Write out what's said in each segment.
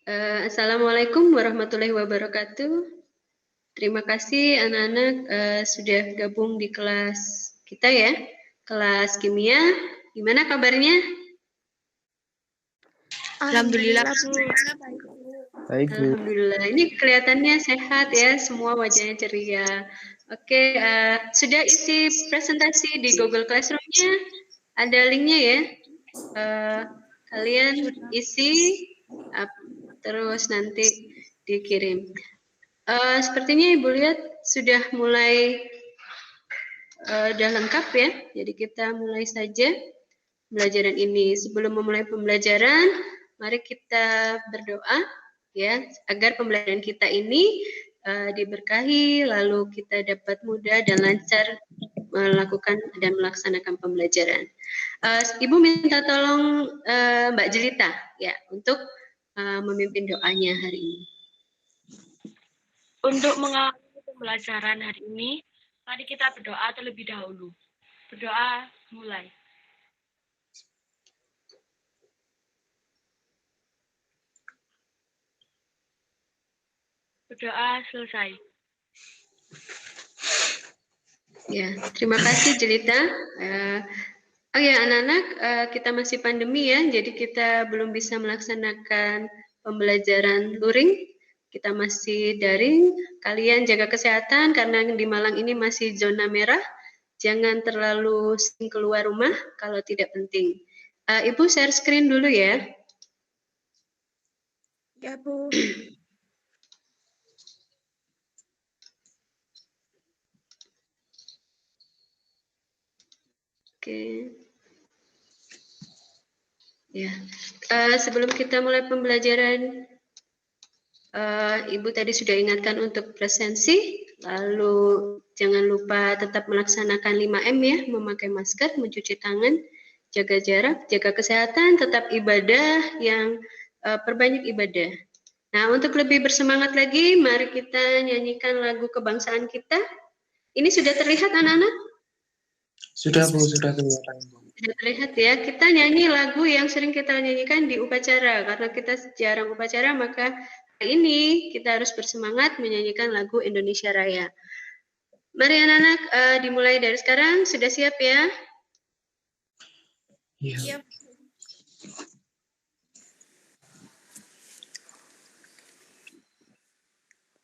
Assalamualaikum warahmatullahi wabarakatuh. Terima kasih anak-anak sudah gabung di kelas kita ya, kelas kimia. Gimana kabarnya? Alhamdulillah, Bu. Baik, Bu. Alhamdulillah. Ini kelihatannya sehat ya, semua wajahnya ceria. Oke, sudah isi presentasi di Google Classroom-nya? Ada linknya ya. Kalian isi, terus nanti dikirim. Sepertinya Ibu lihat sudah mulai sudah lengkap ya. Jadi kita mulai saja pembelajaran ini. Sebelum memulai pembelajaran, mari kita berdoa ya agar pembelajaran kita ini diberkahi, lalu kita dapat mudah dan lancar melakukan dan melaksanakan pembelajaran. Ibu minta tolong Mbak Jelita ya untuk memimpin doanya hari ini. Untuk mengawali pembelajaran hari ini, mari kita berdoa terlebih dahulu. Berdoa mulai. Berdoa selesai. Ya, terima kasih Jelita. Oh ya anak-anak, kita masih pandemi ya, jadi kita belum bisa melaksanakan pembelajaran luring. Kita masih daring. Kalian jaga kesehatan karena di Malang ini masih zona merah. Jangan terlalu sering keluar rumah kalau tidak penting. Ibu share screen dulu ya. Ya, Bu. Oke. Ya, sebelum kita mulai pembelajaran, Ibu tadi sudah ingatkan untuk presensi, lalu jangan lupa tetap melaksanakan 5M ya, memakai masker, mencuci tangan, jaga jarak, jaga kesehatan, tetap ibadah, yang perbanyak ibadah. Nah, untuk lebih bersemangat lagi, mari kita nyanyikan lagu kebangsaan kita. Ini sudah terlihat anak-anak? Sudah, Bu, sudah kelihatan, Bu. Sudah terlihat ya, kita nyanyi lagu yang sering kita nyanyikan di upacara. Karena kita jarang upacara, maka hari ini kita harus bersemangat menyanyikan lagu Indonesia Raya. Mari anak-anak, dimulai dari sekarang. Sudah siap ya? Iya.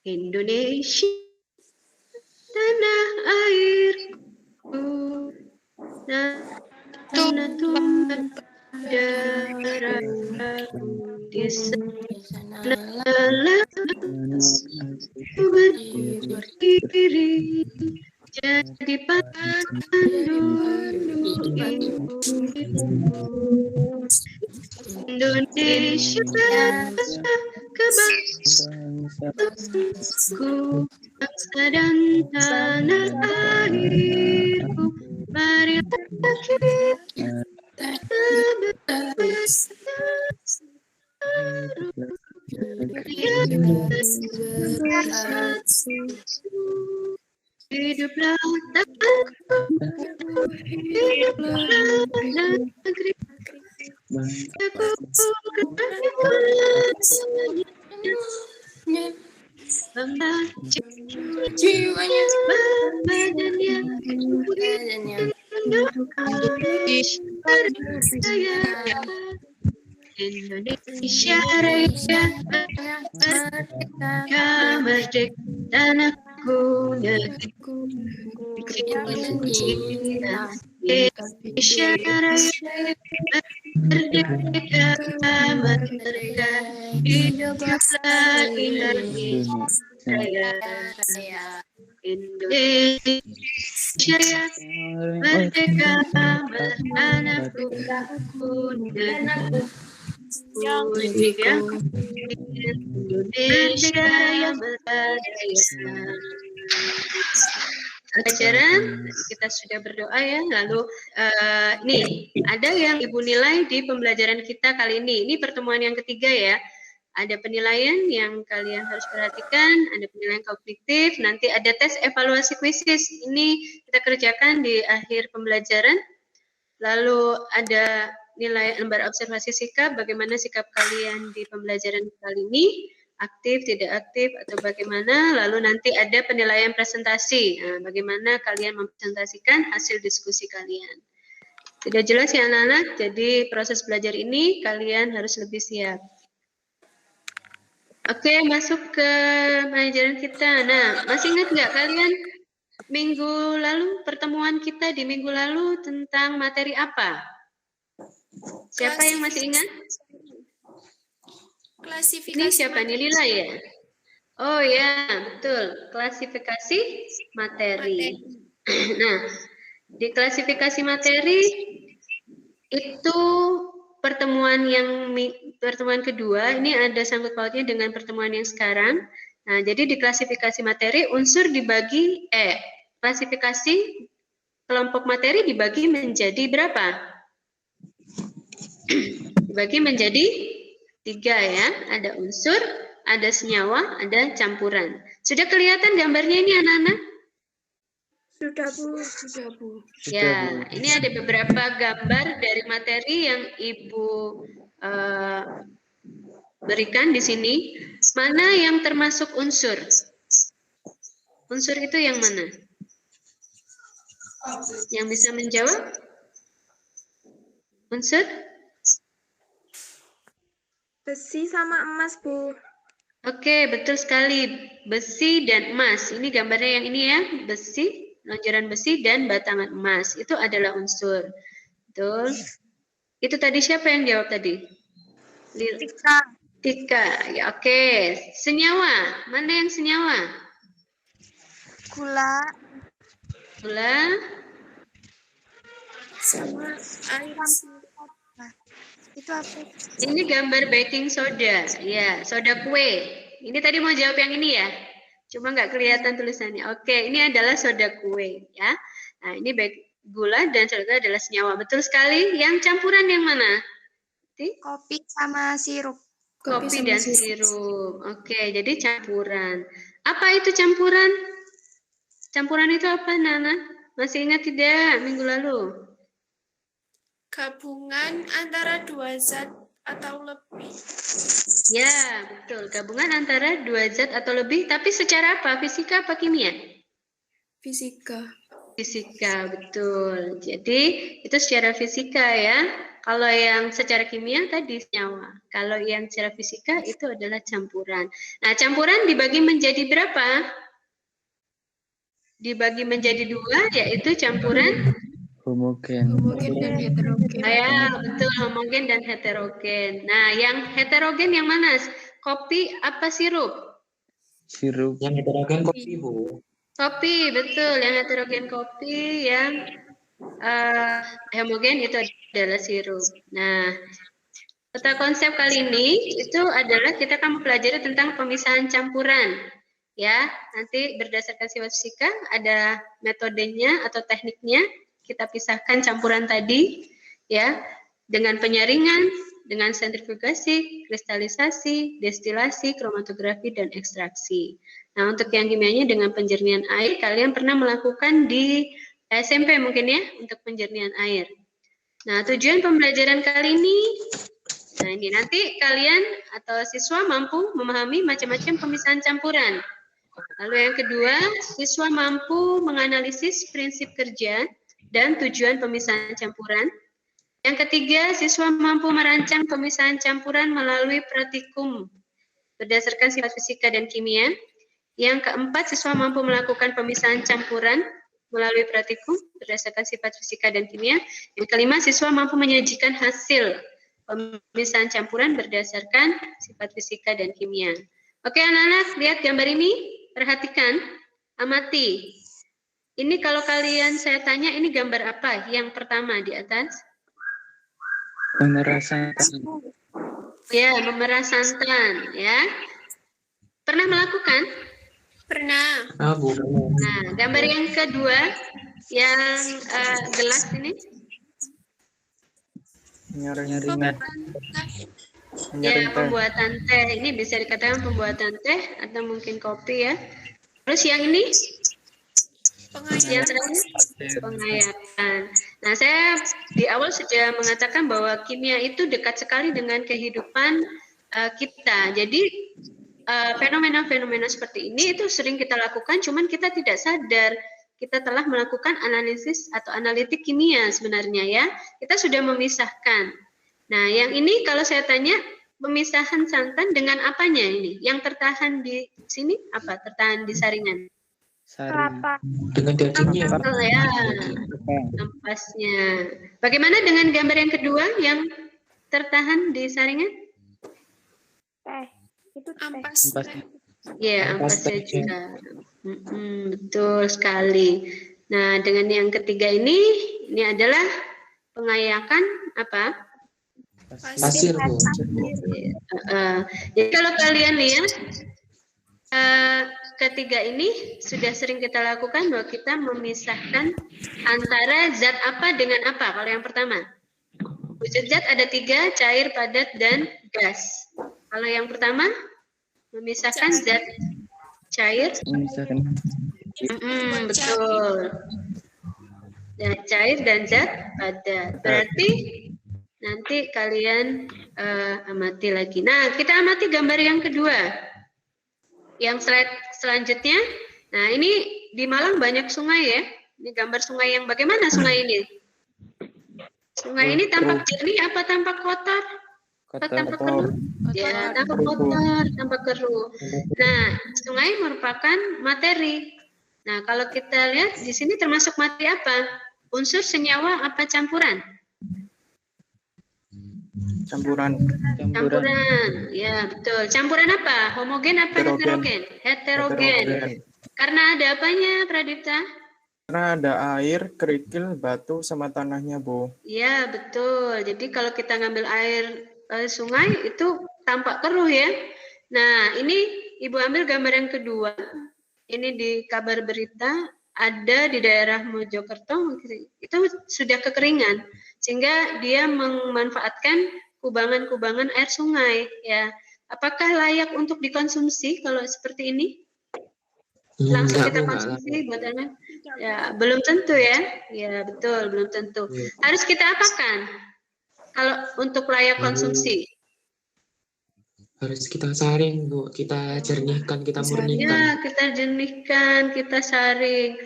Indonesia, tanah airku, tanah tumpah darahku, di sanalah aku berdiri, jadi pandu Indonesia kebangsaanku, bangsa dan tanah airku, marilah kita hiduplah tanahku, hiduplah negeri. Bangga jiwanya, badannya, Indonesia Raya, merdeka, merdeka, tanahku, negeriku, Indonesia Raya, merdeka, merdeka, hiduplah Indonesia Raya, Indonesia Raya, merdeka, tanahku, negeriku, Indonesia Raya, merdeka. Pelajaran kita sudah berdoa ya, lalu nih ada yang Ibu nilai di pembelajaran kita kali ini. Ini pertemuan yang ketiga ya. Ada penilaian yang kalian harus perhatikan, ada penilaian kognitif, nanti ada tes evaluasi kuisis. Ini kita kerjakan di akhir pembelajaran. Lalu ada nilai lembar observasi sikap, bagaimana sikap kalian di pembelajaran kali ini, aktif, tidak aktif, atau bagaimana. Lalu nanti ada penilaian presentasi, nah, bagaimana kalian mempresentasikan hasil diskusi kalian. Sudah jelas ya anak-anak? Jadi proses belajar ini kalian harus lebih siap. Oke, masuk ke pelajaran kita. Nah, masih ingat nggak kalian minggu lalu, pertemuan kita di minggu lalu tentang materi apa? Siapa yang masih ingat? Klasifikasi. Ini siapa nih, Lila ya? Oh ya, betul. Klasifikasi materi. Nah, di klasifikasi materi itu pertemuan kedua, ini ada sangkut pautnya dengan pertemuan yang sekarang. Nah, jadi di klasifikasi materi unsur dibagi klasifikasi kelompok materi dibagi menjadi berapa? Dibagi menjadi 3 ya. Ada unsur, ada senyawa, ada campuran. Sudah kelihatan gambarnya ini anak-anak? Sudah, Bu. Ya, ini ada beberapa gambar dari materi yang Ibu berikan di sini. Mana yang termasuk unsur? Unsur itu yang mana? Yang bisa menjawab? Unsur? Besi sama emas, Bu. Oke, betul sekali. Besi dan emas. Ini gambarnya yang ini ya. Besi, lonjaran besi dan batangan emas. Itu adalah unsur. Betul. Itu tadi siapa yang jawab tadi? Tika. Ya, oke. Senyawa. Mana yang senyawa? Gula. Sama air. Itu apa? Ini gambar baking soda. Ya, soda kue. Ini tadi mau jawab yang ini ya? Cuma nggak kelihatan tulisannya. Oke, ini adalah soda kue. Ya. Nah, ini gula dan soda adalah senyawa. Betul sekali. Yang campuran yang mana? Kopi sama sirup. Kopi dan sirup. Oke, jadi campuran. Apa itu campuran? Campuran itu apa, Nana? Masih ingat tidak minggu lalu? Gabungan antara 2 zat atau lebih. Ya, betul. Gabungan antara 2 zat atau lebih. Tapi secara apa? Fisika apa kimia? Fisika. Fisika, betul. Jadi, itu secara fisika ya. Kalau yang secara kimia tadi senyawa. Kalau yang secara fisika itu adalah campuran. Nah, campuran dibagi menjadi berapa? Dibagi menjadi 2, yaitu campuran Homogen. Dan heterogen. ya, betul, homogen dan heterogen. Nah, yang heterogen yang mana? Kopi apa sirup? Sirup. Yang heterogen kopi, Bu. Kopi, betul. Yang heterogen kopi, yang homogen itu adalah sirup. Nah, peta konsep kali ini itu adalah kita akan mempelajari tentang pemisahan campuran. Ya, nanti berdasarkan sifat fisika ada metodenya atau tekniknya. Kita pisahkan campuran tadi, ya, dengan penyaringan, dengan sentrifugasi, kristalisasi, destilasi, kromatografi, dan ekstraksi. Nah, untuk yang kimianya dengan penjernihan air, kalian pernah melakukan di SMP mungkin ya, untuk penjernihan air. Nah, tujuan pembelajaran kali ini, nah ini nanti kalian atau siswa mampu memahami macam-macam pemisahan campuran. Lalu yang kedua, siswa mampu menganalisis prinsip kerja dan tujuan pemisahan campuran. Yang ketiga, siswa mampu merancang pemisahan campuran melalui praktikum berdasarkan sifat fisika dan kimia. Yang keempat, siswa mampu melakukan pemisahan campuran melalui praktikum berdasarkan sifat fisika dan kimia. Yang kelima, siswa mampu menyajikan hasil pemisahan campuran berdasarkan sifat fisika dan kimia. Oke anak-anak, lihat gambar ini, perhatikan, amati. Ini kalau kalian saya tanya, ini gambar apa? Yang pertama di atas. Memerah santan. Ya, memerah santan. Ya, pernah melakukan? Pernah. Bu. Nah, gambar yang kedua, yang gelas ini. Nyaring-nyaringan. Ya, pembuatan teh. Ini bisa dikatakan pembuatan teh atau mungkin kopi ya. Terus yang ini? Yang terakhir pengayakan. Nah, saya di awal sudah mengatakan bahwa kimia itu dekat sekali dengan kehidupan kita. Jadi fenomena-fenomena seperti ini itu sering kita lakukan, cuman kita tidak sadar kita telah melakukan analisis atau analitik kimia sebenarnya ya. Kita sudah memisahkan. Nah, yang ini kalau saya tanya pemisahan santan dengan apanya ini? Yang tertahan di sini apa? Tertahan di saringan? Kelapa. Dengan dagingnya. Ya, ampasnya. Bagaimana dengan gambar yang kedua yang tertahan di saringan? Teh. Itu teh. Ampas. Ya, ampasnya juga. Betul sekali. Nah, dengan yang ketiga ini adalah pengayakan apa? Pasir, Bu. Jadi kalau kalian lihat ketiga ini sudah sering kita lakukan bahwa kita memisahkan antara zat apa dengan apa. Kalau yang pertama, wujud zat ada 3, cair, padat, dan gas. Kalau yang pertama, memisahkan zat cair. Memisahkan. Betul. Zat cair dan zat padat. Berarti nanti kalian amati lagi. Nah, kita amati gambar yang kedua. Yang slide selanjutnya. Nah, ini di Malang banyak sungai ya. Ini gambar sungai yang bagaimana sungai ini? Sungai ini tampak jernih apa tampak kotor? Tampak keruh? Ya, tampak kotor, tampak keruh. Nah, sungai merupakan materi. Nah, kalau kita lihat di sini termasuk materi apa? Unsur senyawa apa campuran? Campuran. Ya betul. Campuran apa? Homogen apa heterogen? Heterogen. Karena ada apanya, Pradipta? Karena ada air, kerikil, batu, sama tanahnya, Bu. Ya betul. Jadi kalau kita ngambil air sungai itu tampak keruh ya. Nah ini Ibu ambil gambar yang kedua. Ini di kabar berita ada di daerah Mojokerto itu sudah kekeringan sehingga dia memanfaatkan kubangan-kubangan air sungai ya. Apakah layak untuk dikonsumsi kalau seperti ini? Langsung kita konsumsi buat anak? Ya, belum tentu ya. Ya, betul, belum tentu. Harus kita apakan kalau untuk layak konsumsi? Harus kita saring, Bu. Kita jernihkan, kita murnikan. Ya, kita jernihkan, kita saring.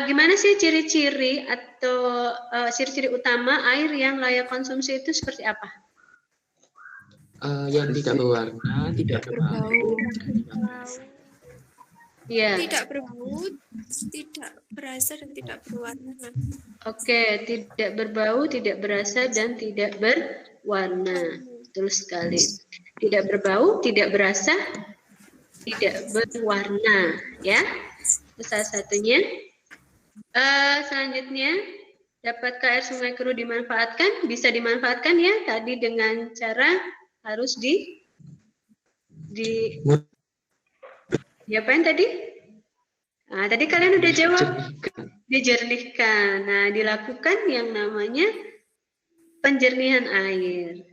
Gimana sih ciri-ciri atau ciri-ciri utama air yang layak konsumsi itu seperti apa? Yang tidak berwarna, tidak berbau. Ya. Tidak berbau, tidak berasa dan tidak berwarna. Oke, tidak berbau, tidak berasa dan tidak berwarna. Betul sekali. Tidak berbau, tidak berasa, tidak berwarna, ya. Itu salah satunya. Selanjutnya, dapatkah air sungai keruh dimanfaatkan? Bisa dimanfaatkan ya. Tadi dengan cara harus diapain tadi? Nah, tadi kalian udah jawab. Dijernihkan. Nah, dilakukan yang namanya penjernihan air.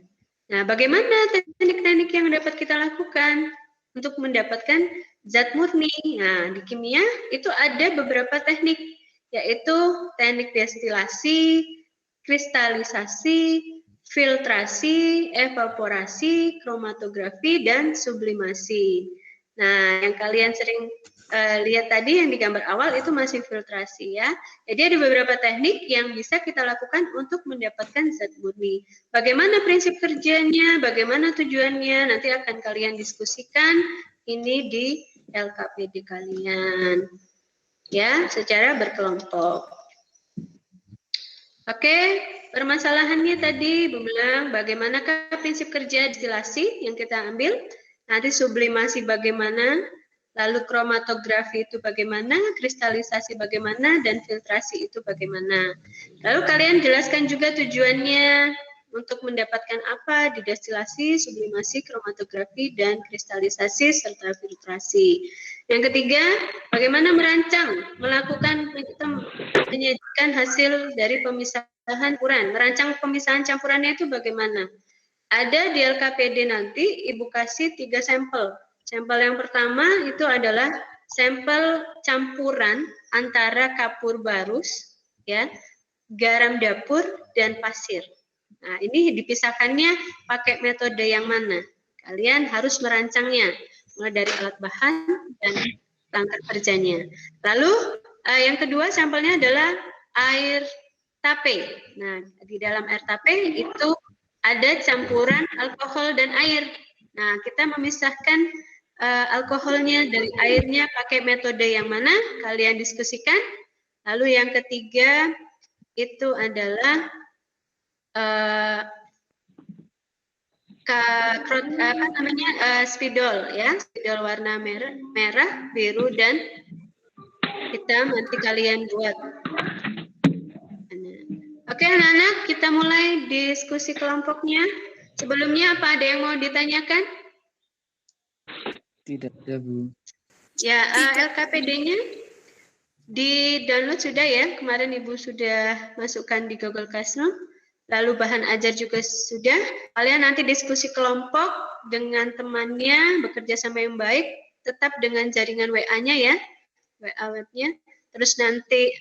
Nah, bagaimana teknik-teknik yang dapat kita lakukan untuk mendapatkan zat murni? Nah, di kimia itu ada beberapa teknik, yaitu teknik destilasi, kristalisasi, filtrasi, evaporasi, kromatografi, dan sublimasi. Nah, yang kalian sering lihat tadi yang di gambar awal itu masih filtrasi ya. Jadi ada beberapa teknik yang bisa kita lakukan untuk mendapatkan zat murni. Bagaimana prinsip kerjanya, bagaimana tujuannya, nanti akan kalian diskusikan ini di LKPD kalian. Ya, secara berkelompok. Oke, permasalahannya tadi Ibu bilang bagaimanakah prinsip kerja destilasi yang kita ambil, nanti sublimasi bagaimana, lalu kromatografi itu bagaimana, kristalisasi bagaimana, dan filtrasi itu bagaimana. Lalu kalian jelaskan juga tujuannya untuk mendapatkan apa di destilasi, sublimasi, kromatografi, dan kristalisasi, serta filtrasi. Yang ketiga, bagaimana merancang, melakukan, kita menyajikan hasil dari pemisahan campuran. Merancang pemisahan campurannya itu bagaimana? Ada di LKPD nanti, Ibu kasih 3 sampel. Sampel yang pertama itu adalah sampel campuran antara kapur barus, ya, garam dapur dan pasir. Nah, ini dipisahkannya pakai metode yang mana? Kalian harus merancangnya, mulai dari alat bahan dan langkah kerjanya. Lalu yang kedua sampelnya adalah air tape. Nah, di dalam air tape itu ada campuran alkohol dan air. Nah, kita memisahkan alkoholnya dari airnya pakai metode yang mana? Kalian diskusikan. Lalu yang ketiga itu adalah spidol, ya, spidol warna merah, biru dan hitam. Nanti kalian buat. Oke, anak-anak, kita mulai diskusi kelompoknya. Sebelumnya apa ada yang mau ditanyakan? Tidak ada, Bu. Ya, LKPD-nya di-download sudah ya. Kemarin Ibu sudah masukkan di Google Classroom. Lalu bahan ajar juga sudah. Kalian nanti diskusi kelompok dengan temannya, bekerja sama yang baik, tetap dengan jaringan WA-nya ya, WA webnya. Terus nanti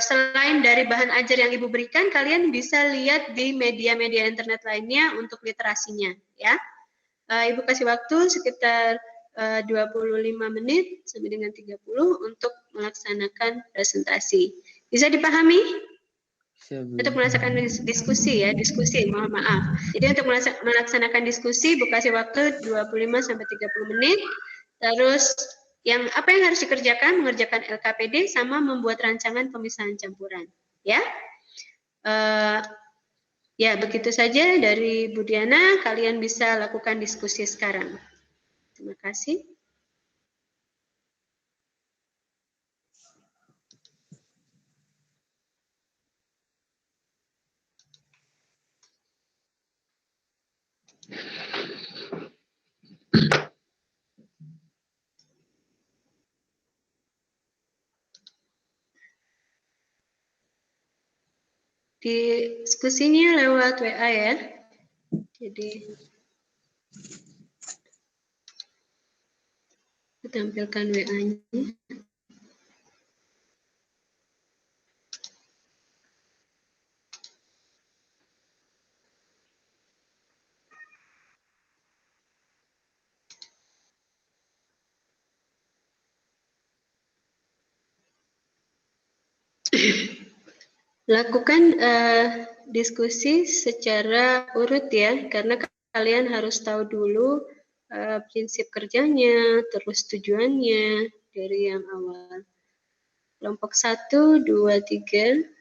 selain dari bahan ajar yang Ibu berikan, kalian bisa lihat di media-media internet lainnya untuk literasinya ya. Ibu kasih waktu sekitar 25 menit sampai dengan 30 untuk melaksanakan presentasi. Bisa dipahami? Untuk melaksanakan diskusi ya, mohon maaf. Jadi untuk melaksanakan diskusi, Bu kasih waktu 25 sampai 30 menit. Terus apa yang harus dikerjakan? Mengerjakan LKPD sama membuat rancangan pemisahan campuran, ya. Ya, begitu saja dari Bu Diana. Kalian bisa lakukan diskusi sekarang. Terima kasih. Diskusinya lewat WA ya. Jadi tampilkan WA-nya. Lakukan diskusi secara urut ya, karena kalian harus tahu dulu prinsip kerjanya, terus tujuannya dari yang awal. Kelompok 1, 2, 3.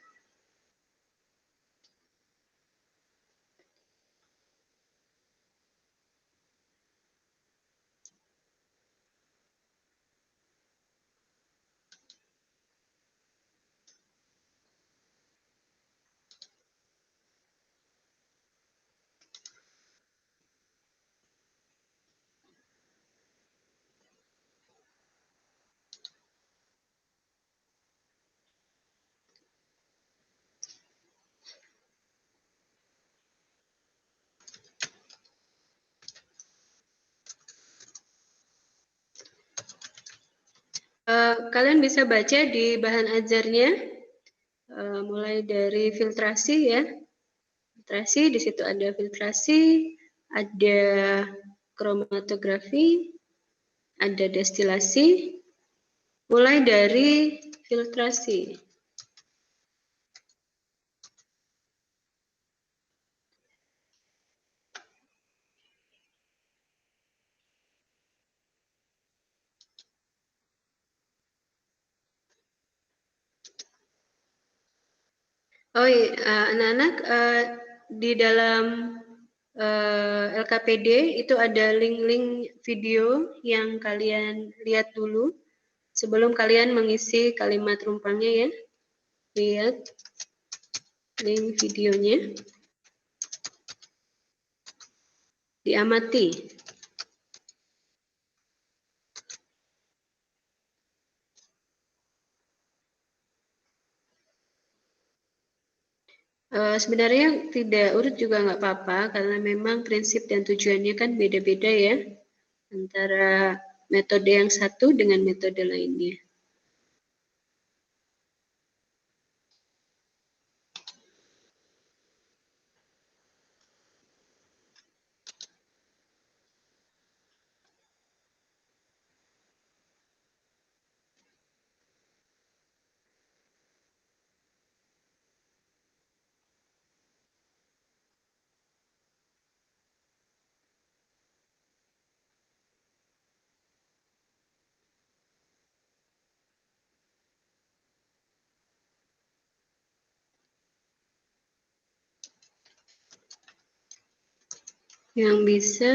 Kalian bisa baca di bahan ajarnya, mulai dari filtrasi ya. Filtrasi, di situ ada filtrasi, ada kromatografi, ada destilasi, mulai dari filtrasi. Oh iya, anak-anak, di dalam LKPD itu ada link-link video yang kalian lihat dulu sebelum kalian mengisi kalimat rumpangnya ya. Lihat link videonya. Diamati. Sebenarnya tidak urut juga nggak apa-apa, karena memang prinsip dan tujuannya kan beda-beda ya, antara metode yang satu dengan metode lainnya. Yang bisa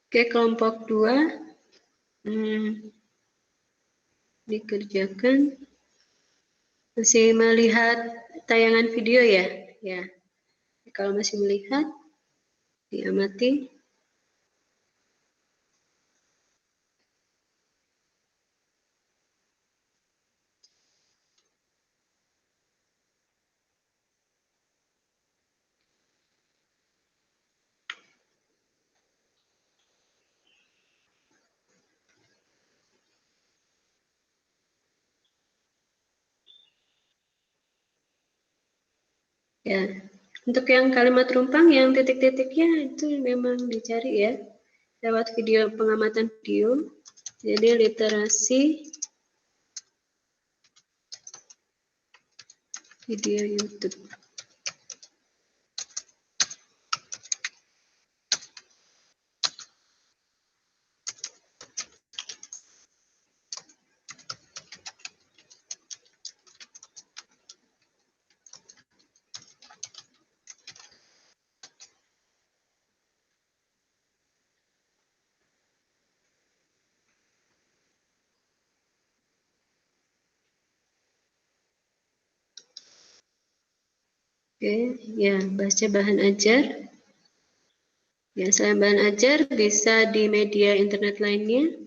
kelompok 2 dikerjakan. Masih melihat tayangan video ya? Ya. Kalau masih melihat, diamati. Ya, untuk yang kalimat rumpang, yang titik-titiknya itu memang dicari ya, lewat video pengamatan video. Jadi literasi video YouTube. Oke, ya, baca bahan ajar. Ya, selain bahan ajar, bisa di media internet lainnya.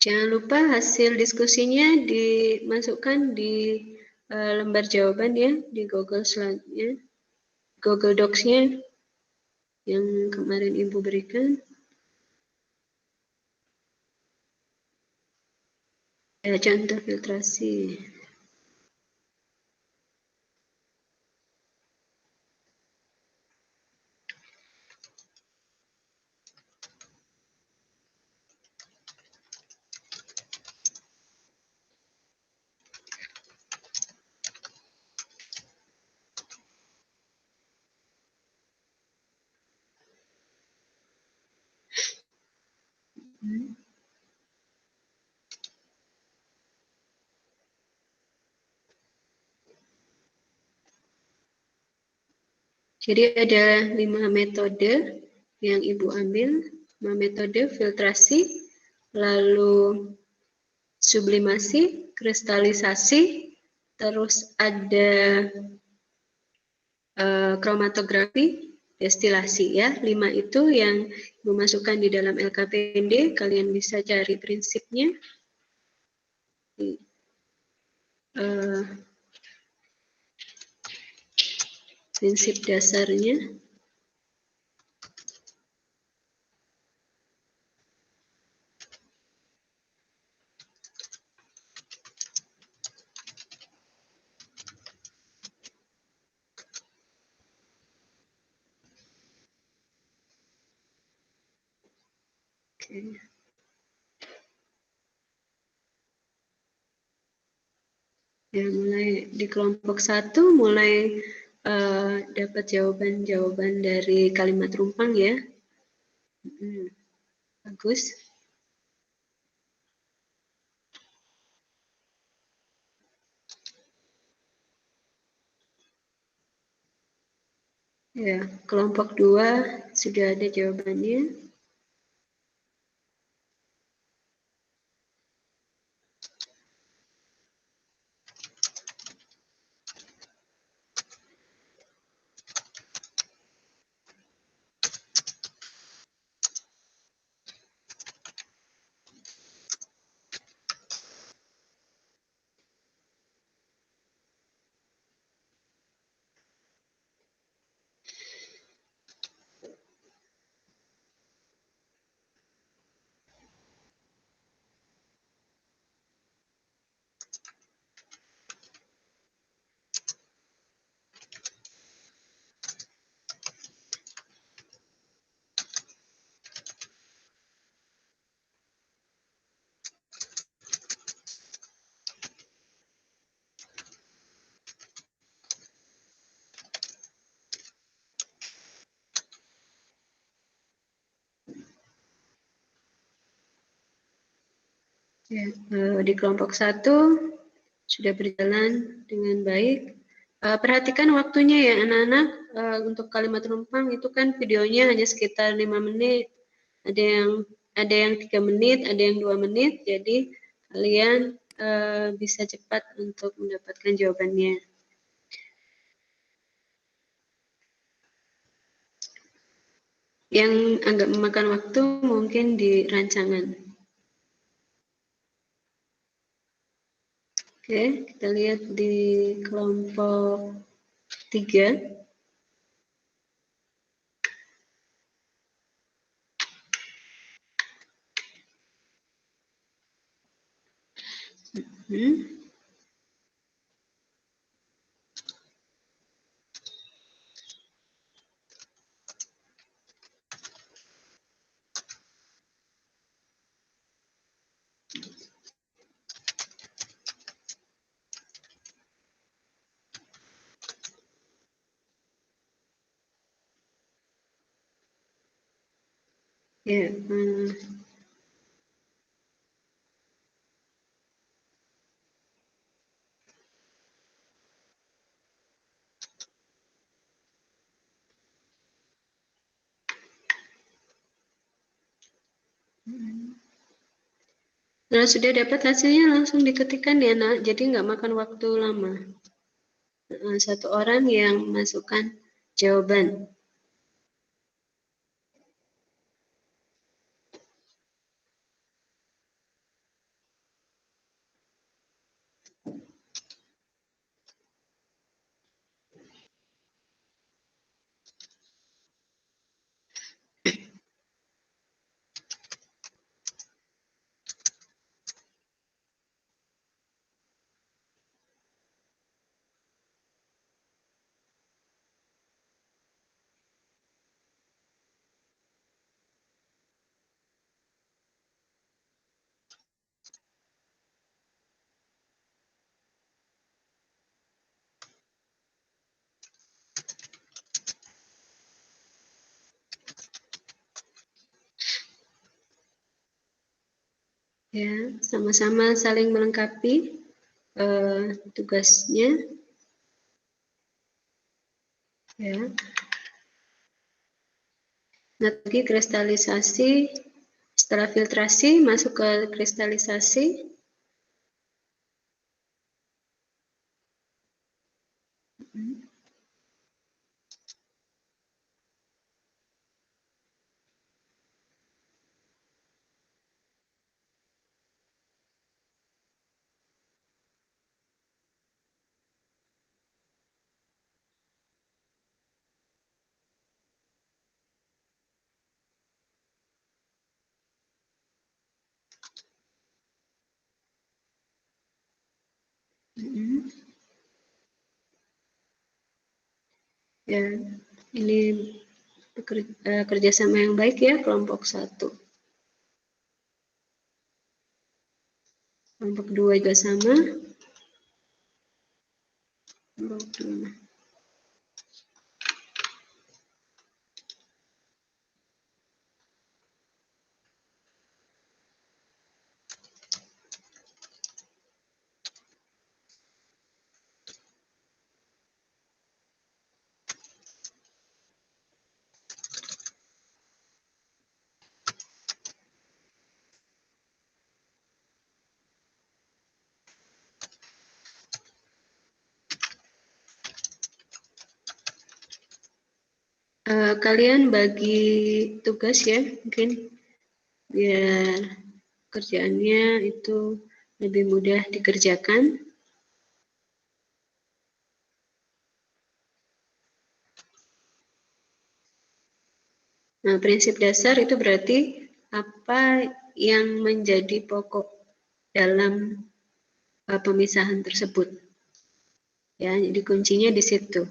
Jangan lupa hasil diskusinya dimasukkan di lembar jawaban ya, di Google Slide-nya, Google Docs-nya yang kemarin Ibu berikan. Ya, contoh filtrasi. Jadi ada 5 metode yang Ibu ambil, 5 metode filtrasi, lalu sublimasi, kristalisasi, terus ada kromatografi, destilasi ya. 5 itu yang Ibu masukkan di dalam LKPD, kalian bisa cari prinsipnya. Prinsip dasarnya. Oke. Ya, mulai di kelompok 1 mulai dapat jawaban-jawaban dari kalimat rumpang ya. Bagus. Ya, kelompok 2 sudah ada jawabannya. Ya, di kelompok 1 sudah berjalan dengan baik. Perhatikan waktunya ya anak-anak. Untuk kalimat rumpang itu kan videonya hanya sekitar 5 menit. Ada yang 3 menit, ada yang 2 menit. Jadi kalian bisa cepat untuk mendapatkan jawabannya. Yang agak memakan waktu mungkin di rancangan. Oke, kita lihat di kelompok 3. Ya, nah, sudah dapat hasilnya langsung diketikkan ya nak, jadi nggak makan waktu lama. Satu orang yang masukkan jawaban. Ya, sama-sama saling melengkapi tugasnya. Ya. Nah, lagi kristalisasi, setelah filtrasi masuk ke kristalisasi. Ya, ini kerjasama yang baik ya kelompok 1. Kelompok 2 juga sama. Kelompok 2. Kalian bagi tugas ya, mungkin biar kerjaannya itu lebih mudah dikerjakan. Nah, prinsip dasar itu berarti apa yang menjadi pokok dalam pemisahan tersebut. Ya, jadi kuncinya di situ.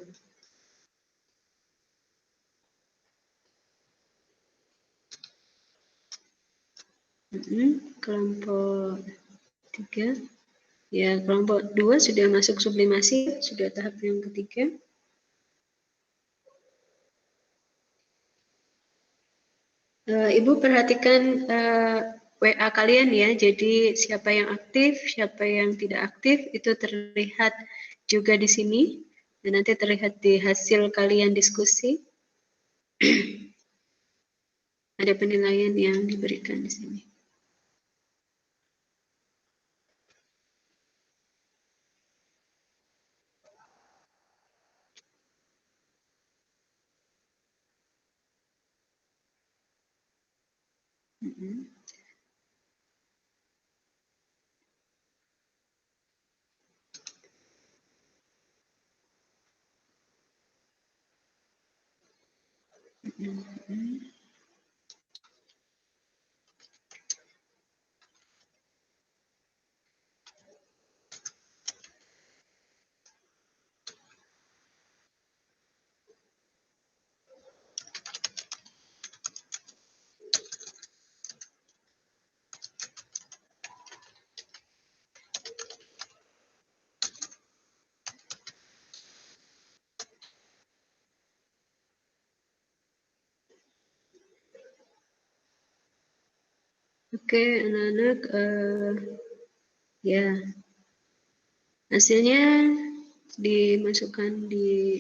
Kelompok 3. Ya, kelompok 2 sudah masuk sublimasi, sudah tahap yang ketiga. Ibu perhatikan WA kalian ya, jadi siapa yang aktif, siapa yang tidak aktif, itu terlihat juga di sini, dan nanti terlihat di hasil kalian diskusi. Ada penilaian yang diberikan di sini. Oke, anak-anak, ya, hasilnya dimasukkan di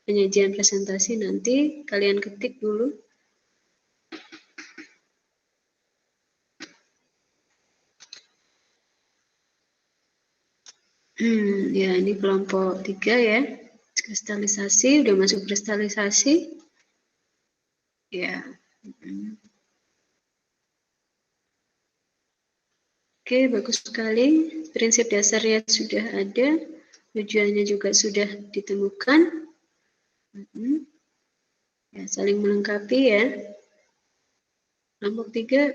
penyajian presentasi nanti, kalian ketik dulu. Ya, ini kelompok 3 ya, kristalisasi, udah masuk kristalisasi. Ya. Oke, bagus sekali. Prinsip dasarnya sudah ada, tujuannya juga sudah ditemukan. Ya, saling melengkapi ya. Kelompok 3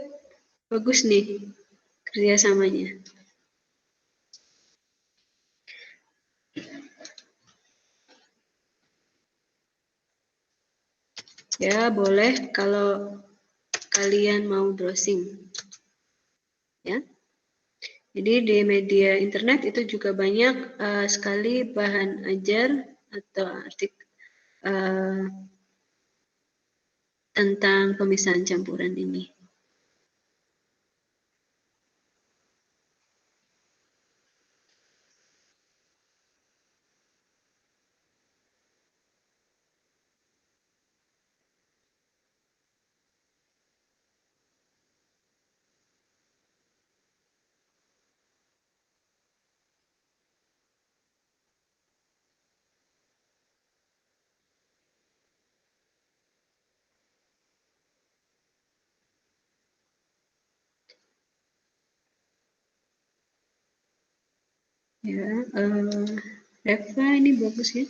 bagus nih kerjasamanya. Ya, boleh kalau kalian mau browsing. Ya. Jadi di media internet itu juga banyak sekali bahan ajar atau artikel tentang pemisahan campuran ini. Ya, Reva ini bagus ya.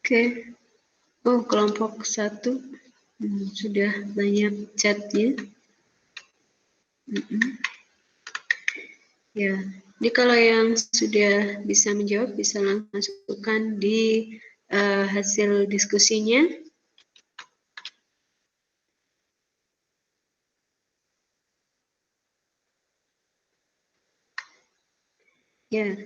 Oke. Oh, kelompok 1. Sudah banyak chatnya. Ya, jadi kalau yang sudah bisa menjawab bisa langsung masukkan di hasil diskusinya. Ya.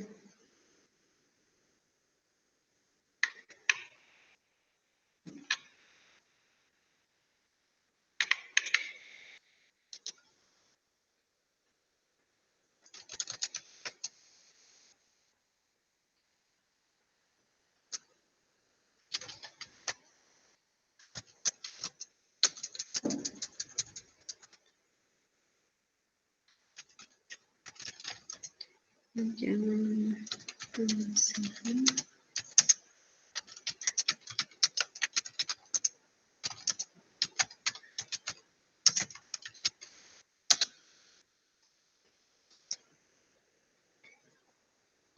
Jangan pemisahan.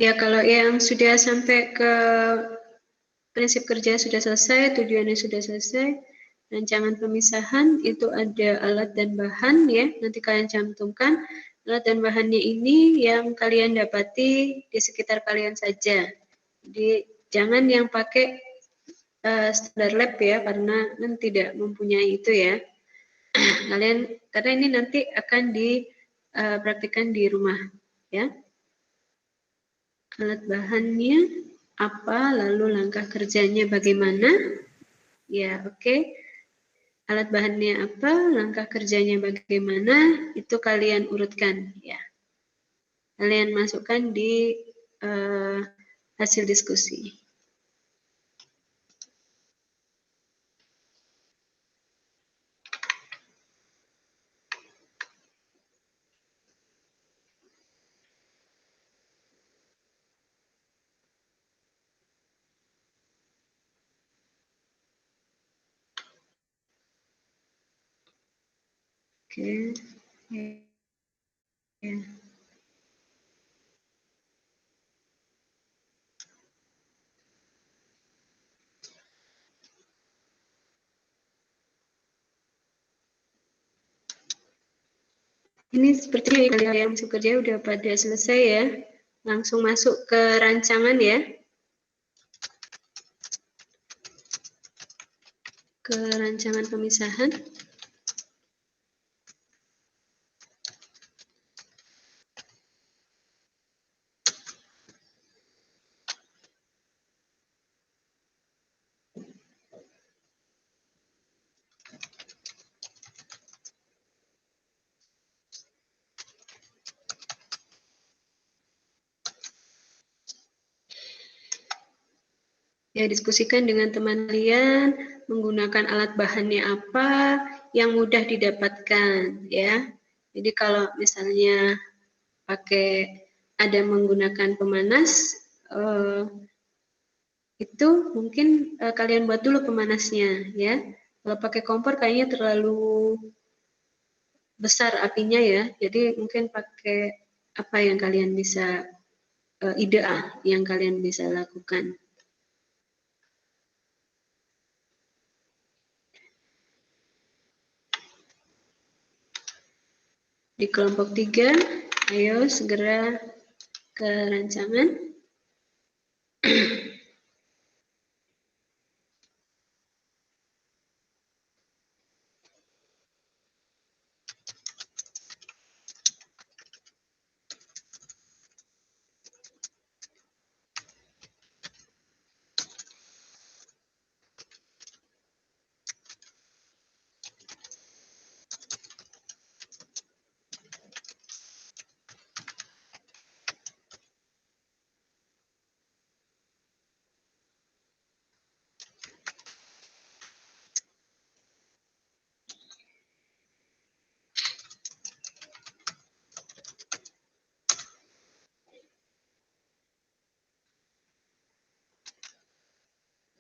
Ya, kalau yang sudah sampai ke prinsip kerja sudah selesai, tujuannya sudah selesai, rancangan pemisahan itu ada alat dan bahan ya, nanti kalian cantumkan. Alat dan bahannya ini yang kalian dapati di sekitar kalian saja. Jadi jangan yang pakai standar lab ya, karena kan tidak mempunyai itu ya. Kalian, karena ini nanti akan dipraktikkan di rumah ya. Alat bahannya apa, lalu langkah kerjanya bagaimana? Ya, oke. Alat bahannya apa, langkah kerjanya bagaimana, itu kalian urutkan ya. Kalian masukkan di hasil diskusi. Oke. Ya. Ini sepertinya kalian yang masuk kerja udah pada selesai ya. Langsung masuk ke rancangan ya. Ke rancangan pemisahan. Ya, diskusikan dengan teman kalian, menggunakan alat bahannya apa yang mudah didapatkan ya. Jadi kalau misalnya ada menggunakan pemanas, itu mungkin kalian buat dulu pemanasnya ya. Kalau pakai kompor kayaknya terlalu besar apinya ya. Jadi mungkin pakai apa yang kalian bisa ide yang kalian bisa lakukan. Di kelompok 3, ayo segera ke rancangan.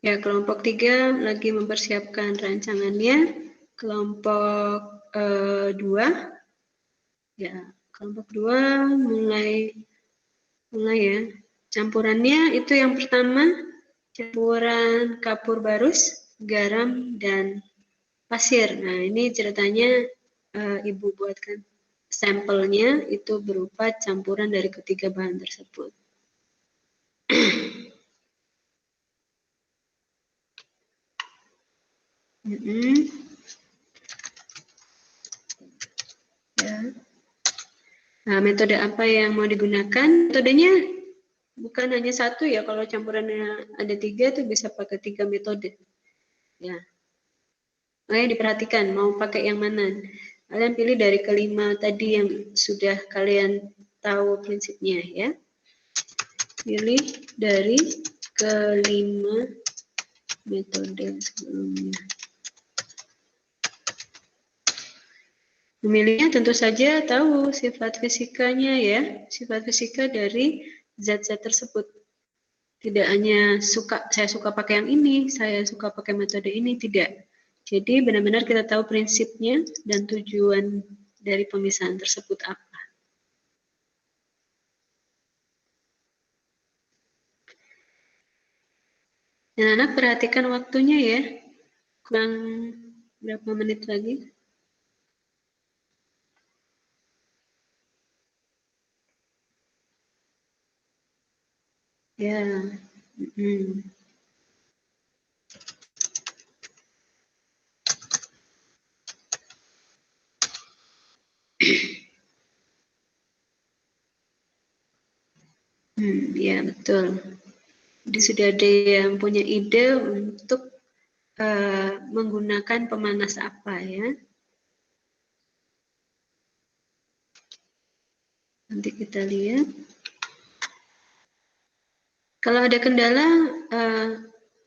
Ya, kelompok 3 lagi mempersiapkan rancangannya. Kelompok 2, ya, kelompok 2 mulai ya. Campurannya itu yang pertama, campuran kapur barus, garam, dan pasir. Nah, ini ceritanya Ibu buatkan sampelnya itu berupa campuran dari ketiga bahan tersebut. Ya. Nah, metode apa yang mau digunakan? Metodenya bukan hanya satu ya, kalau campurannya ada 3 itu bisa pakai 3 metode. Ya. Makanya diperhatikan mau pakai yang mana. Kalian pilih dari kelima tadi yang sudah kalian tahu prinsipnya ya. Pilih dari kelima metode sebelumnya. Memilihnya tentu saja tahu sifat fisikanya ya, sifat fisika dari zat-zat tersebut. Tidak hanya saya suka pakai yang ini, saya suka pakai metode ini, tidak. Jadi benar-benar kita tahu prinsipnya dan tujuan dari pemisahan tersebut apa. Dan anak perhatikan waktunya ya, kurang berapa menit lagi. Ya, ya betul. Jadi sudah ada yang punya ide untuk menggunakan pemanas apa ya. Nanti kita lihat. Kalau ada kendala,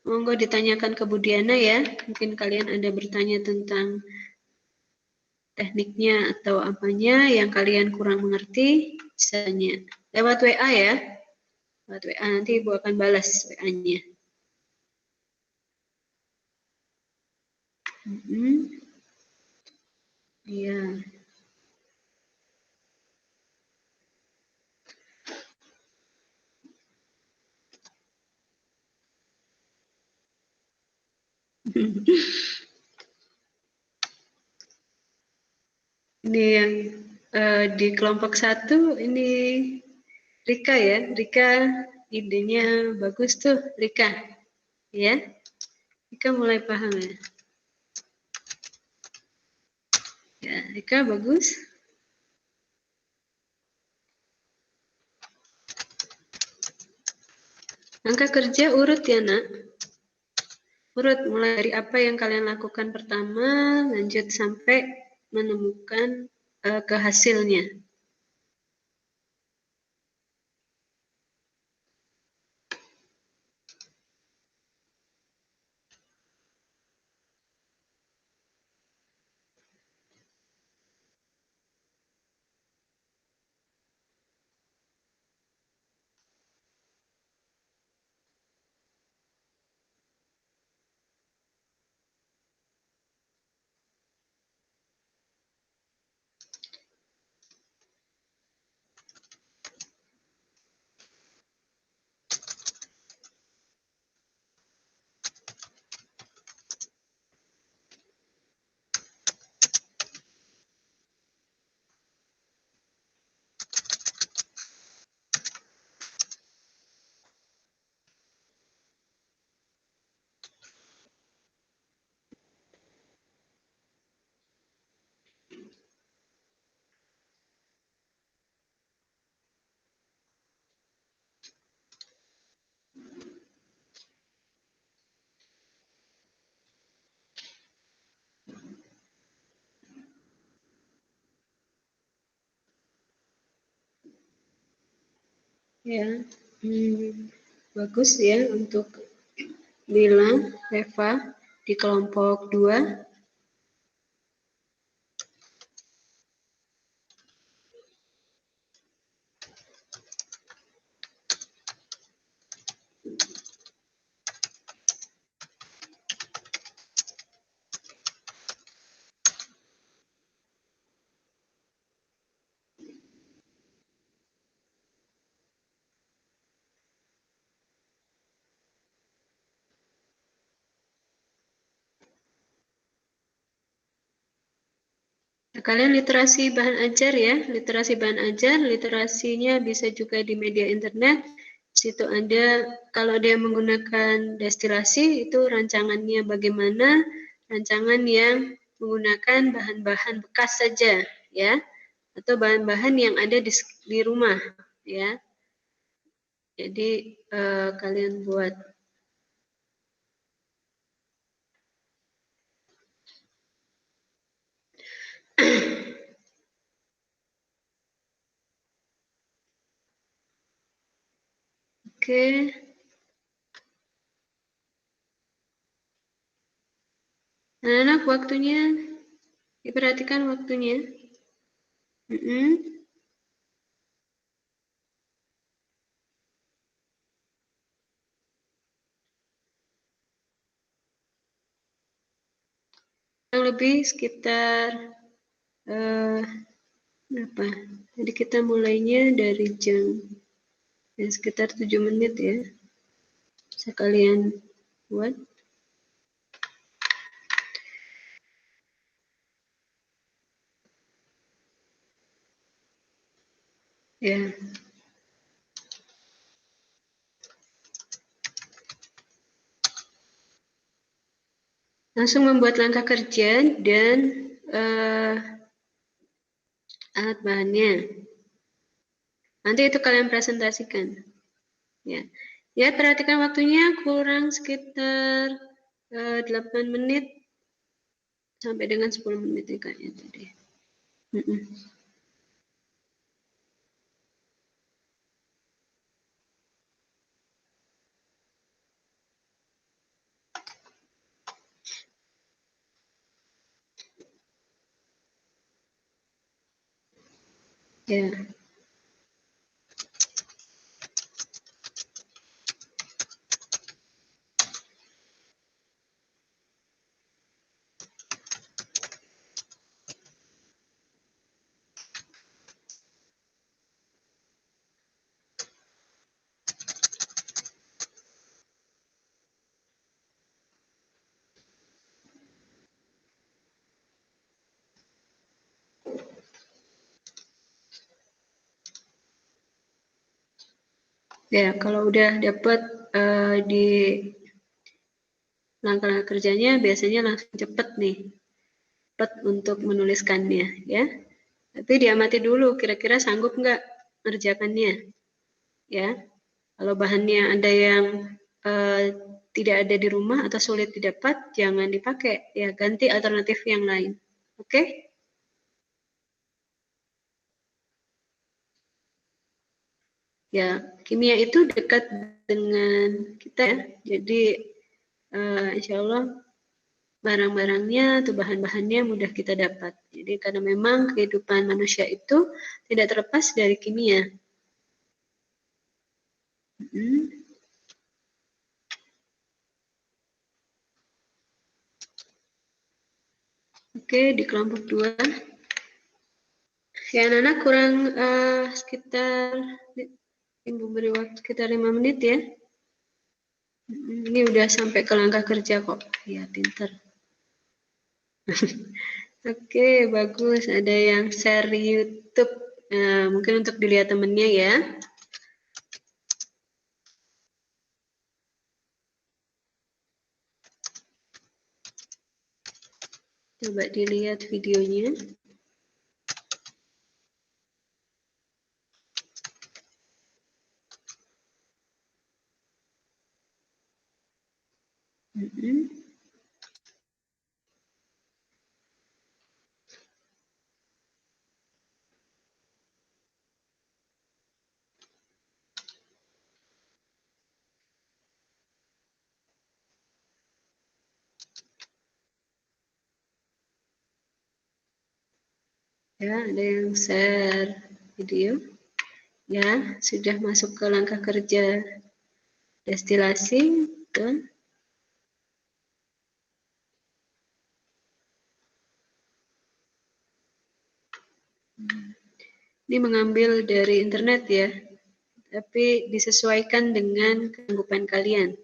monggo ditanyakan ke Bu Diana ya. Mungkin kalian ada bertanya tentang tekniknya atau apanya yang kalian kurang mengerti, misalnya lewat WA ya. Lewat WA nanti Ibu akan balas WA-nya. Iya. Ini yang di kelompok 1 ini Rika ya. Rika idenya bagus tuh Rika. Ya. Rika mulai paham ya. Ya, Rika bagus. Angka kerja urut ya nak. Urut mulai dari apa yang kalian lakukan pertama, lanjut sampai menemukan ke hasilnya. Ya, bagus ya untuk Lila, Eva di kelompok 2. Kalian literasi bahan ajar ya, literasi bahan ajar, literasinya bisa juga di media internet. Situ ada, kalau dia menggunakan destilasi itu rancangannya bagaimana, rancangan yang menggunakan bahan-bahan bekas saja ya, atau bahan-bahan yang ada di rumah ya. Jadi kalian buat oke. Anak-anak waktunya diperhatikan waktunya. Kurang lebih sekitar berapa? Jadi kita mulainya dari jam ya, sekitar 7 menit ya. Sekalian buat. Ya. Langsung membuat langkah kerja dan alat bahannya. Nanti itu kalian presentasikan. Ya. Ya, perhatikan waktunya kurang sekitar 8 menit sampai dengan 10 menit ya kayaknya tadi. Ya. Ya, kalau udah dapat di langkah-langkah kerjanya biasanya langsung cepet nih. Cepet untuk menuliskannya ya. Tapi diamati dulu kira-kira sanggup nggak mengerjakannya. Ya. Kalau bahannya ada yang tidak ada di rumah atau sulit didapat, jangan dipakai ya, ganti alternatif yang lain. Oke? Ya, kimia itu dekat dengan kita ya. Jadi insya Allah barang-barangnya atau bahan-bahannya mudah kita dapat. Jadi karena memang kehidupan manusia itu tidak terlepas dari kimia. Oke, di kelompok 2. Ya, anak-anak kurang sekitar Ibu beri waktu sekitar 5 menit ya. Ini udah sampai ke langkah kerja kok. Ya, pinter. Oke, bagus. Ada yang share YouTube. Nah, mungkin untuk dilihat temennya ya. Coba dilihat videonya. Ya, ada yang share video. Ya, sudah masuk ke langkah kerja destilasi. Tuh. Ini mengambil dari internet ya, tapi disesuaikan dengan kesanggupan kalian.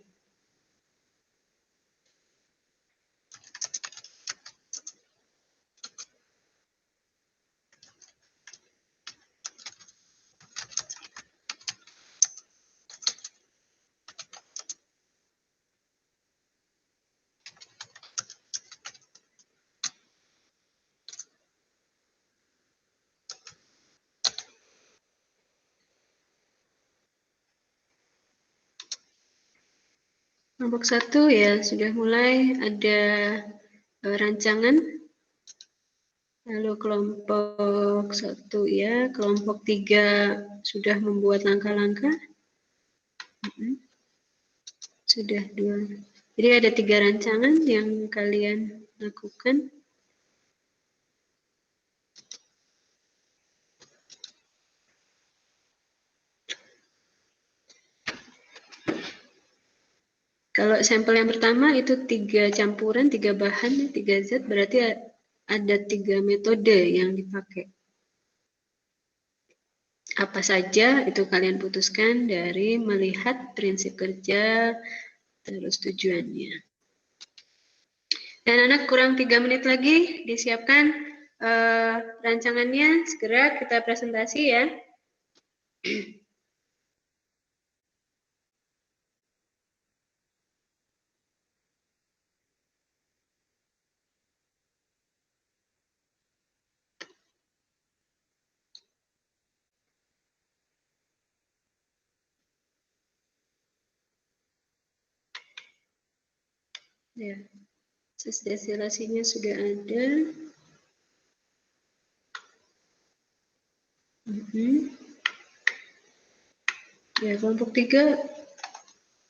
Kelompok 1 ya sudah mulai ada rancangan. Lalu kelompok 1 ya, kelompok 3 sudah membuat langkah-langkah. Sudah 2. Jadi ada 3 rancangan yang kalian lakukan. Kalau sampel yang pertama itu 3 campuran, 3 bahan, 3 zat, berarti ada 3 metode yang dipakai. Apa saja itu kalian putuskan dari melihat prinsip kerja, terus tujuannya. Dan anak kurang 3 menit lagi disiapkan rancangannya, segera kita presentasi ya. Ya, destilasinya sudah ada. Ya, kelompok 3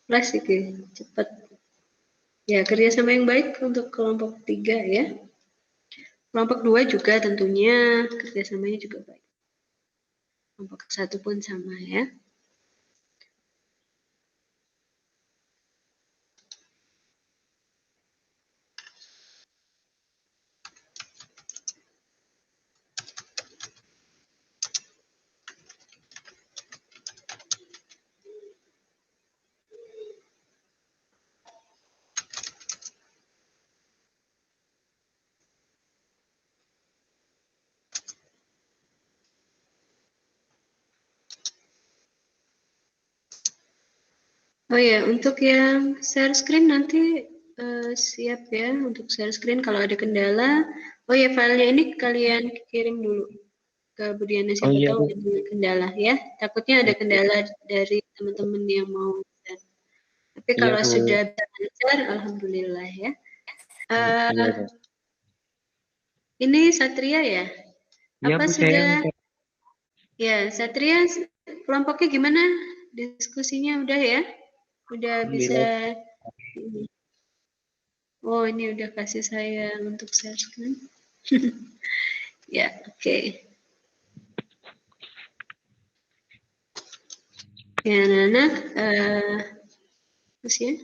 plastik ya, cepat. Ya, kerjasama yang baik untuk kelompok 3 ya. Kelompok 2 juga tentunya kerjasamanya juga baik. Kelompok 1 pun sama ya. Oh ya, untuk yang share screen nanti siap ya untuk share screen. Kalau ada kendala, oh ya filenya ini kalian kirim dulu ke Budiana, siapa tahu ada kendala ya. Takutnya ada kendala dari teman-teman yang mau share. Tapi kalau sudah lancar, alhamdulillah ya. Ini Satria ya? Apa sudah? Ya, Satria kelompoknya gimana? Diskusinya udah ya? Udah bisa. Oh, ini udah kasih saya untuk share screen. Ya, oke. Ya, anak-anak, terus ya.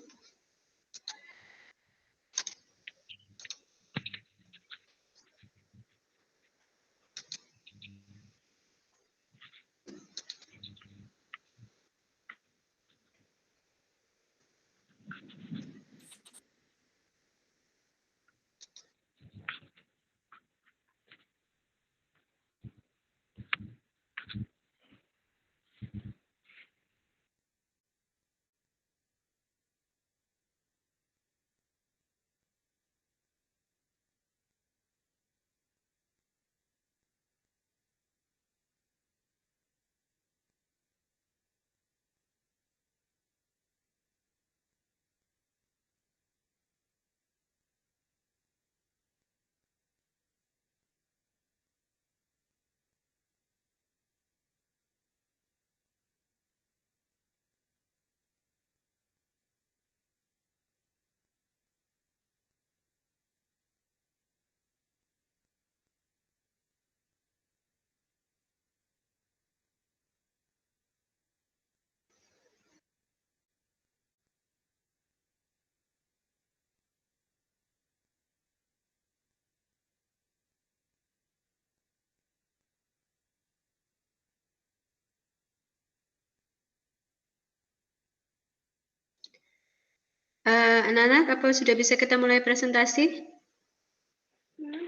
Anak-anak, apa sudah bisa kita mulai presentasi?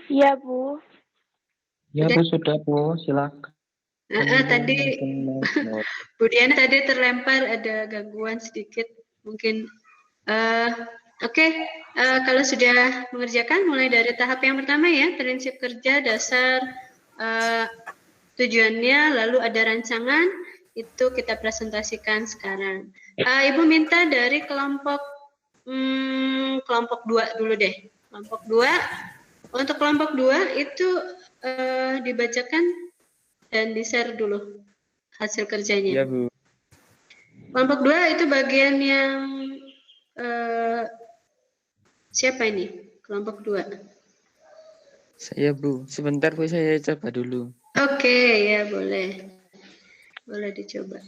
Iya, Bu. Ya, Bu, sudah, Bu. Silakan. Tadi Bu Diana tadi terlempar, ada gangguan sedikit. Mungkin, oke. Kalau sudah mengerjakan, mulai dari tahap yang pertama ya, prinsip kerja, dasar, tujuannya, lalu ada rancangan, itu kita presentasikan sekarang. Ibu minta dari kelompok kelompok 2 dulu deh. Kelompok 2. Untuk kelompok 2 itu dibacakan dan di-share dulu hasil kerjanya. Iya, Bu. Kelompok 2 itu bagian yang siapa ini? Kelompok 2. Saya, Bu. Sebentar, Bu, saya coba dulu. Oke, ya boleh. Boleh dicoba.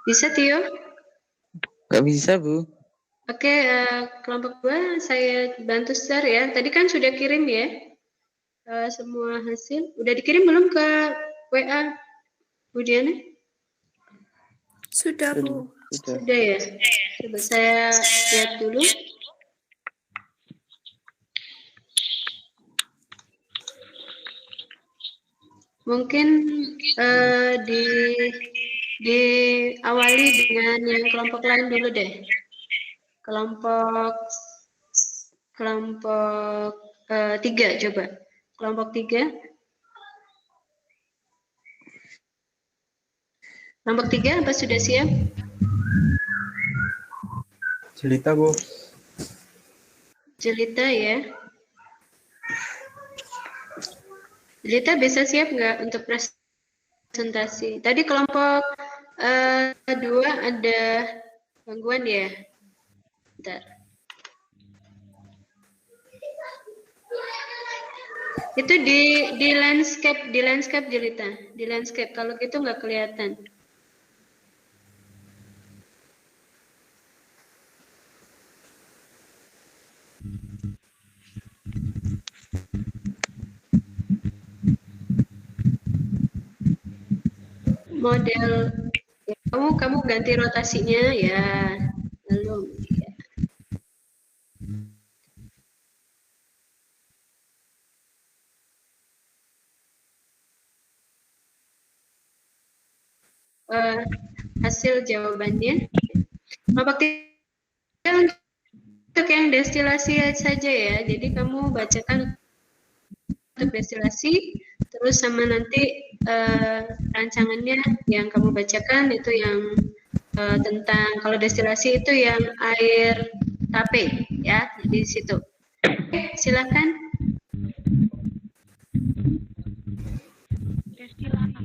Bisa, Tio? Nggak bisa, Bu. Oke, kelompok 2 saya bantu share ya. Tadi kan sudah kirim ya semua hasil. Udah dikirim belum ke WA Bu Diana? Sudah, Bu. Sudah ya? Coba saya lihat dulu. Mungkin diawali dengan yang kelompok lain dulu deh. Kelompok 3 coba. Kelompok 3. Kelompok 3 apa sudah siap? Jelita, Bu. Jelita ya. Jelita bisa siap nggak untuk presentasi? Tadi kelompok 2 ada gangguan ya? Bentar. Itu di landscape Jelita. Di landscape, kalau gitu nggak kelihatan. Model ya, kamu ganti rotasinya ya. Lalu ya. Hasil jawabannya. Kelompok 3 untuk yang destilasi saja ya. Jadi kamu bacakan untuk destilasi, terus sama nanti rancangannya yang kamu bacakan itu yang tentang kalau destilasi itu yang air tape ya, di situ. Silakan. Destilasi.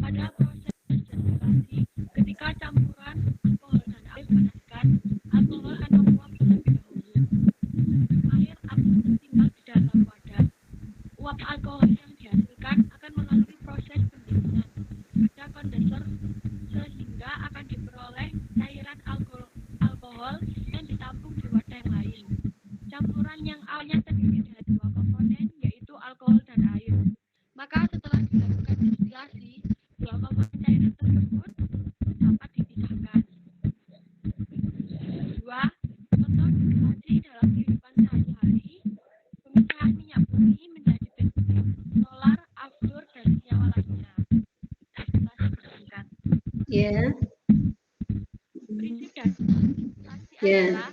Pada proses destilasi, ketika campuran alkohol dan air dipanaskan, alkohol akan menguap terlebih dahulu. Air akan tertinggal di dalam wadah. Uap alkohol yang dihasilkan akan melalui proses pendinginan pada kondensor sehingga akan diperoleh cairan alkohol yang ditampung di wadah yang lain. Campuran yang awalnya terdiri dari 2 komponen yaitu alkohol dan air. Maka setelah dilakukan destilasi, 2 komponen cairan tersebut dapat dipisahkan. 2. Contoh destilasi dalam kehidupan sehari-hari, pemisahan minyak bumi menjadi bensin, solar, aftur, dan senyawa lainnya. Destilasi bersingkat. Ya. Prinsip dasar destilasi adalah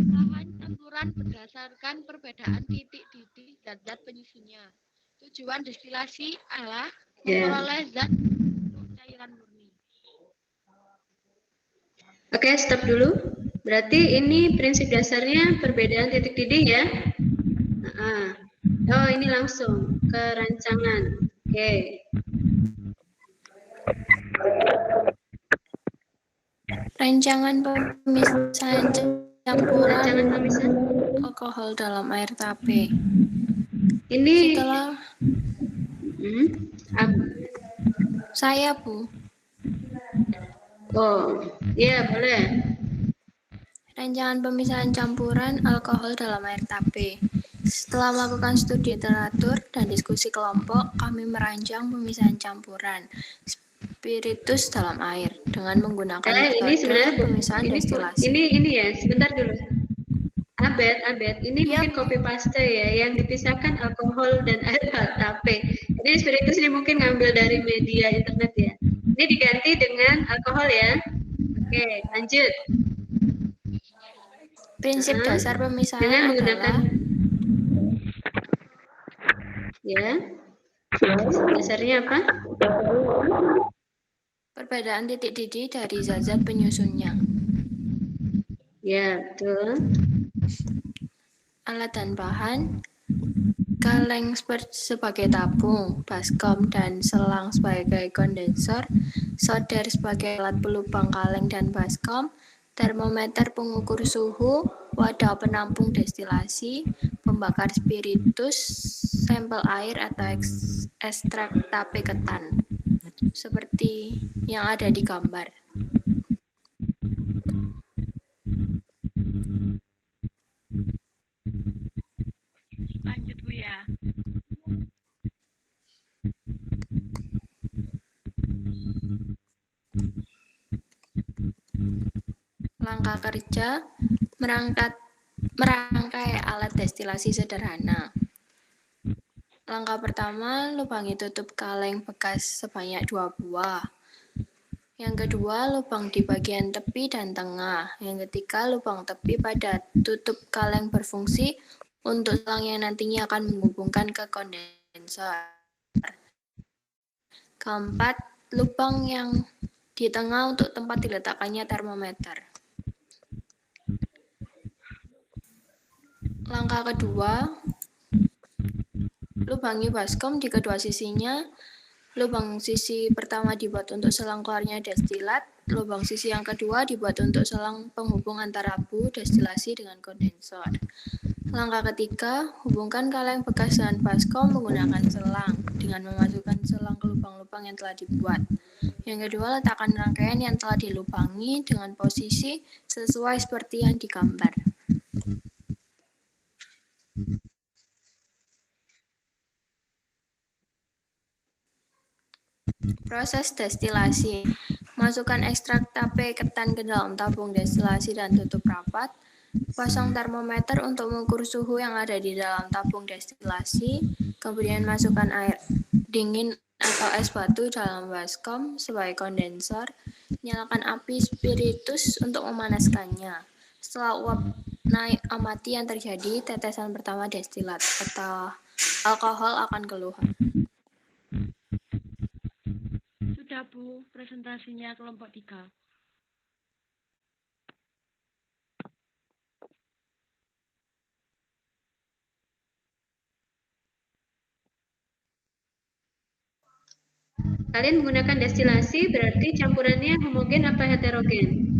bahan campuran berdasarkan perbedaan titik-titik zat-zat penyusunnya. Tujuan destilasi adalah memperoleh zat untuk cairan murni. Oke, stop dulu. Berarti ini prinsip dasarnya perbedaan titik didih ya. Oh, ini langsung ke rancangan. Oke. Rancangan pemisahan campuran Rancangan pemisahan. alkohol dalam air tape. Ini Setelah saya, Bu. Oh, iya boleh. Rancangan pemisahan campuran alkohol dalam air tape. Setelah melakukan studi literatur dan diskusi kelompok, kami merancang pemisahan campuran spiritus dalam air dengan menggunakan Ini sebenarnya metode pemisahan destilasi. ini ya, sebentar dulu. Abed. Ini mungkin copy paste ya, yang dipisahkan alkohol dan air tape. Ini spiritus ini mungkin ngambil dari media internet ya. Ini diganti dengan alkohol ya. Oke, lanjut. Prinsip dasar pemisahan Dengan adalah menggunakan ya. Dasarnya apa? perbedaan titik didih dari zat-zat penyusunnya. Ya, betul. Alat dan bahan, kaleng sebagai tabung, baskom dan selang sebagai kondensor, solder sebagai alat pelubang kaleng dan baskom, termometer pengukur suhu, wadah penampung destilasi, pembakar spiritus, sampel air atau ekstrak tape ketan, seperti yang ada di gambar. Lanjut Bu ya. Langkah kerja, merangkai alat destilasi sederhana. Langkah pertama, lubangi tutup kaleng bekas sebanyak 2 buah. Yang kedua, lubang di bagian tepi dan tengah. Yang ketiga, lubang tepi pada tutup kaleng berfungsi untuk selang yang nantinya akan menghubungkan ke kondensor. Keempat, lubang yang di tengah untuk tempat diletakkannya termometer. Langkah kedua, lubangi baskom di kedua sisinya. Lubang sisi pertama dibuat untuk selang keluarnya destilat, lubang sisi yang kedua dibuat untuk selang penghubung antara abu destilasi dengan kondensor. Langkah ketiga, hubungkan kaleng bekas dengan baskom menggunakan selang dengan memasukkan selang ke lubang-lubang yang telah dibuat. Yang kedua, letakkan rangkaian yang telah dilubangi dengan posisi sesuai seperti yang digambar. Proses destilasi. Masukkan ekstrak tape ketan ke dalam tabung destilasi dan tutup rapat. Pasang termometer untuk mengukur suhu yang ada di dalam tabung destilasi. Kemudian masukkan air dingin atau es batu dalam baskom sebagai kondensor. Nyalakan api spiritus untuk memanaskannya. Setelah uap naik, amati yang terjadi. Tetesan pertama destilat atau alkohol akan keluar. Sudah Bu, presentasinya kelompok 3. Kalian menggunakan destilasi berarti campurannya homogen apa heterogen?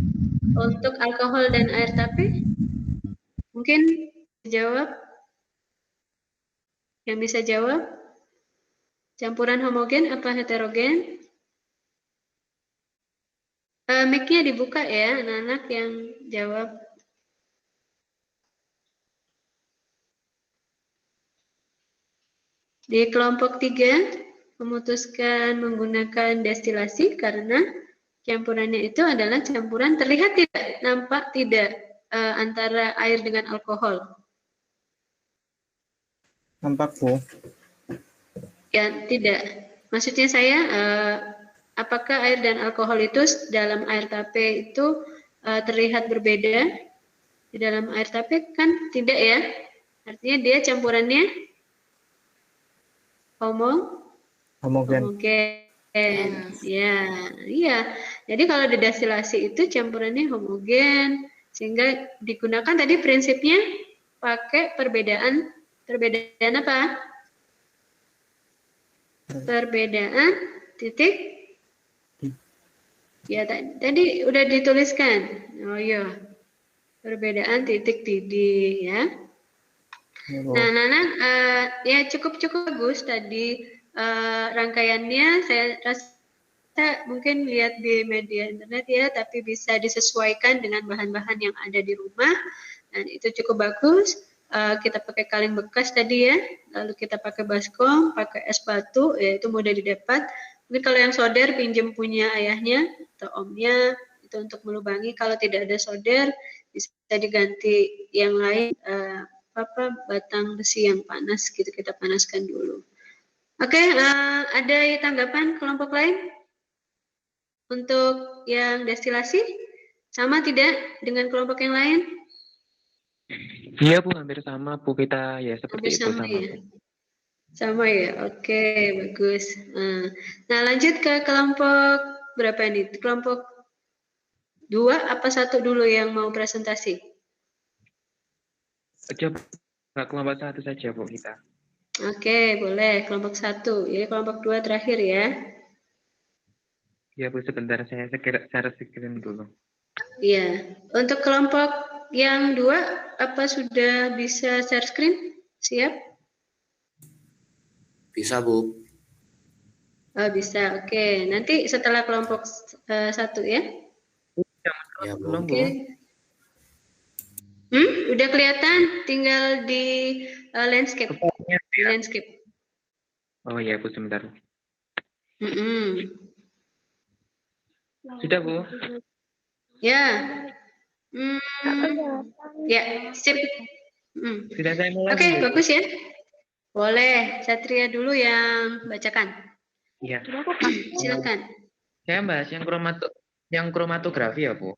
Untuk alkohol dan air tape? Mungkin jawab? Yang bisa jawab? Campuran homogen apa heterogen? Mic-nya dibuka ya, anak-anak yang jawab. Di kelompok 3 memutuskan menggunakan destilasi karena campurannya itu adalah campuran terlihat tidak, nampak tidak antara air dengan alkohol. Nampak Bu. Ya, tidak. Maksudnya saya apakah air dan alkohol itu dalam air tape itu terlihat berbeda? Di dalam air tape kan tidak ya. Artinya dia campurannya homogen. Ya, iya. Jadi kalau di destilasi itu campurannya homogen sehingga digunakan tadi prinsipnya pakai perbedaan apa? Perbedaan titik. Ya, tadi udah dituliskan. Oh iya. Perbedaan titik didih ya. Nah, Nana ya cukup bagus tadi rangkaiannya. Saya rasa mungkin lihat di media internet ya, tapi bisa disesuaikan dengan bahan-bahan yang ada di rumah. Dan itu cukup bagus. Kita pakai kaleng bekas tadi ya, lalu kita pakai baskom, pakai es batu, ya itu mudah didapat. Mungkin kalau yang solder pinjam punya ayahnya atau omnya, itu untuk melubangi. Kalau tidak ada solder bisa diganti yang lain, batang besi yang panas gitu, kita panaskan dulu. Oke, ada tanggapan kelompok lain untuk yang destilasi? Sama tidak dengan kelompok yang lain? Iya Bu, hampir sama Bu, kita ya seperti itu Sama sama ya. Bu. Sama ya, oke, bagus. Nah, lanjut ke kelompok berapa ini? Kelompok 2 apa 1 dulu yang mau presentasi? Coba kelompok 1 saja Bu kita. Oke, boleh. Kelompok 1. Jadi kelompok 2 terakhir ya. Ya Bu, sebentar saya share screen dulu. Iya. Untuk kelompok yang 2, apa sudah bisa share screen? Siap? Bisa, Bu. Oh, bisa. Oke. Nanti setelah kelompok 1 ya. Ya, Bu. Belum Bu. Oke. Udah kelihatan, tinggal di landscape. Di landscape. Oh iya Bu, sebentar. Mm-mm. Sudah Bu. Ya. Ya, sip. Sudah saya mulai. Oke, bagus ya. Boleh, Satria dulu yang bacakan. Iya. Silakan. Saya bahas yang kromatografi ya Bu.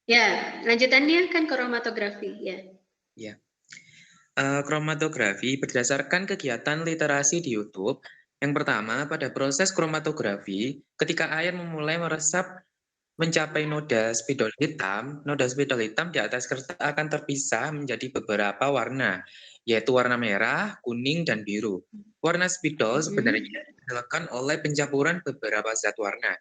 Ya, lanjutannya kan kromatografi ya. Ya. Kromatografi berdasarkan kegiatan literasi di YouTube. Yang pertama, pada proses kromatografi, ketika air memulai meresap mencapai noda spidol hitam di atas kertas akan terpisah menjadi beberapa warna, yaitu warna merah, kuning, dan biru. Warna spidol sebenarnya dihasilkan oleh pencampuran beberapa zat warna.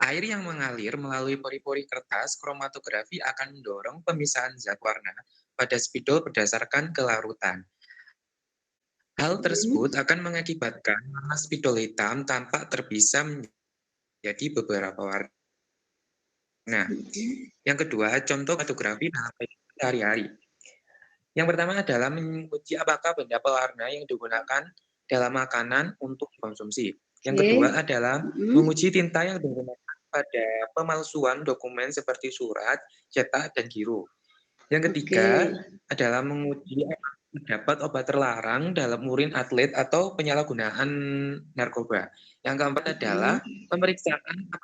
Air yang mengalir melalui pori-pori kertas kromatografi akan mendorong pemisahan zat warna pada spidol berdasarkan kelarutan. Hal tersebut akan mengakibatkan warna spidol hitam tampak terpisah menjadi beberapa warna. Nah, yang kedua, contoh kromatografi dalam kehidupan sehari-hari. Yang pertama adalah menguji apakah benda pewarna yang digunakan dalam makanan untuk dikonsumsi. Yang kedua adalah menguji tinta yang digunakan pada pemalsuan dokumen seperti surat, cetak, dan giro. Yang ketiga adalah menguji terdapat obat terlarang dalam urin atlet atau penyalahgunaan narkoba. Yang keempat adalah pemeriksaan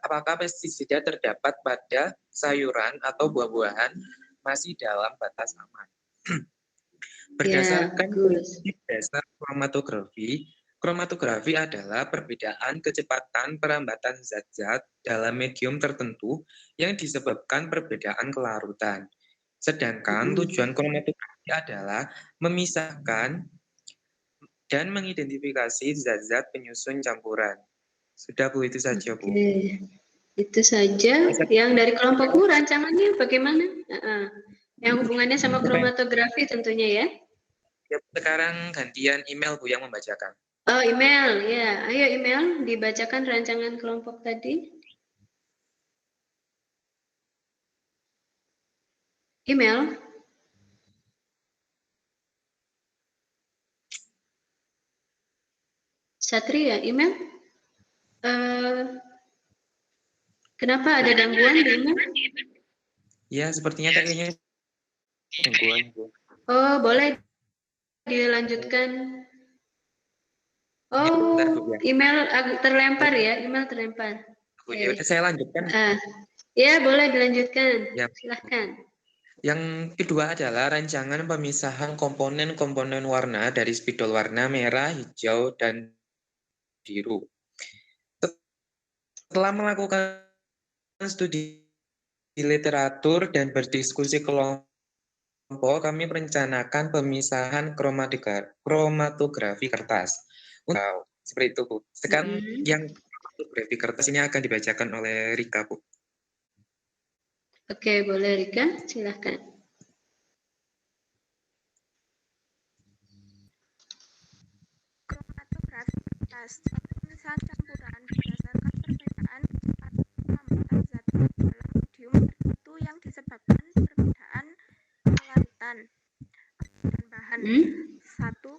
apakah pestisida terdapat pada sayuran atau buah-buahan masih dalam batas aman. Berdasarkan prinsip dasar kromatografi adalah perbedaan kecepatan perambatan zat-zat dalam medium tertentu yang disebabkan perbedaan kelarutan. Sedangkan tujuan kromatografi adalah memisahkan dan mengidentifikasi zat-zat penyusun campuran. Sudah Bu, itu saja Bu. Itu saja. Yang dari kelompok Bu, rancangannya bagaimana? Yang hubungannya sama kromatografi tentunya ya. Ya, sekarang gantian email Bu yang membacakan. Oh, email ya. Ayo email dibacakan rancangan kelompok tadi. Email. Satria, email. Kenapa ada gangguan di email? Ya, sepertinya kayaknya gangguan Bu. Oh, boleh dilanjutkan. Oh, email terlempar ya, email terlempar. Ya udah saya lanjutkan. Ya, boleh dilanjutkan. Ya. Silahkan. Yang kedua adalah rancangan pemisahan komponen-komponen warna dari spidol warna merah, hijau, dan biru. Setelah melakukan studi literatur dan berdiskusi kelompok, kami merencanakan pemisahan kromatografi kertas. Seperti itu, Bu. Sekarang yang kromatografi kertas ini akan dibacakan oleh Rika, Bu. Oke, boleh Rika, silahkan. Kromatografi kertas, pemisahan campuran berdasarkan perbedaan perambatan zat dalam medium tertentu yang disebabkan perbedaan kelarutan. Dan bahan 1.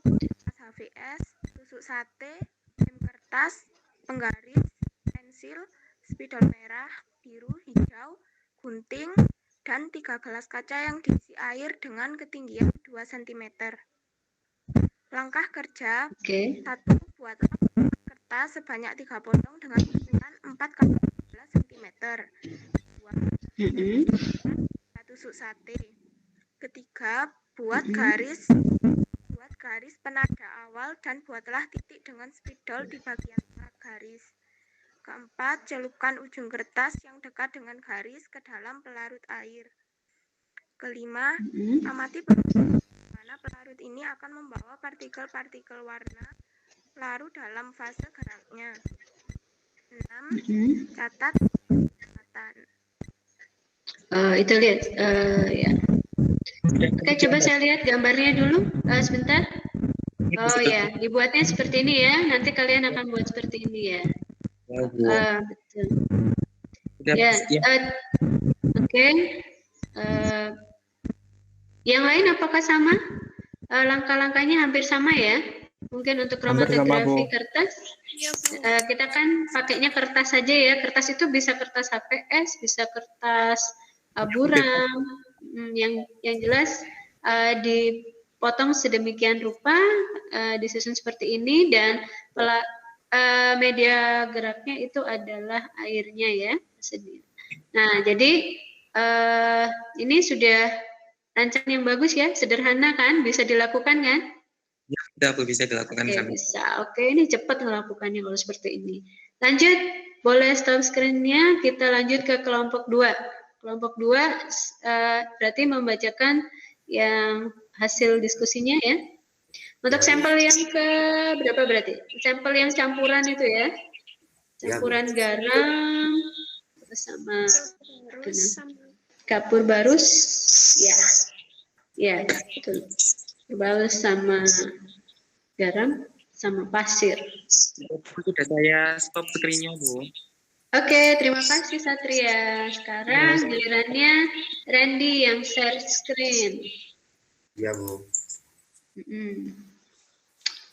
Kertas HVS, tusuk sate, lem kertas, penggaris, pensil, spidol merah, biru, hijau. gunting, dan 3 gelas kaca yang diisi air dengan ketinggian 2 cm. Langkah kerja: Oke. 1. Buatlah kertas sebanyak 3 potong dengan ukuran 4 x 12 cm. 2. Tusuk sate. Ketiga, buat garis penada awal dan buatlah titik dengan spidol di bagian tengah garis. Keempat, celupkan ujung kertas yang dekat dengan garis ke dalam pelarut air. Kelima, amati bagaimana pelarut ini akan membawa partikel-partikel warna larut dalam fase geraknya. 6. Catat kecepatan. Itu lihat, ya. Oke, coba saya lihat gambarnya dulu, sebentar. Oh ya, dibuatnya seperti ini ya. Nanti kalian akan buat seperti ini ya. Betul. Ya, oke. Yang lain apakah sama? Langkah-langkahnya hampir sama ya? Mungkin untuk kromatografi kertas, kita kan pakainya kertas saja ya. Kertas itu bisa kertas HPS, bisa kertas buram. Yang jelas dipotong sedemikian rupa, disusun seperti ini, dan media geraknya itu adalah airnya ya. Nah, jadi ini sudah rancangan yang bagus ya, sederhana kan, bisa dilakukan kan? Ya, bisa dilakukan. Oke, bisa. Oke, ini cepat melakukannya kalau seperti ini. Lanjut, boleh stop screen-nya, kita lanjut ke kelompok 2. Kelompok 2 berarti membacakan yang hasil diskusinya ya. Untuk sampel yang ke berapa berarti? Sampel yang campuran itu ya. Campuran garam sama kapur barus. Ya. Ya, betul. Barus sama garam sama pasir. Sudah saya stop screen-nya, Bu. Oke, terima kasih Satria. Sekarang gilirannya Randy yang share screen. Iya, Bu.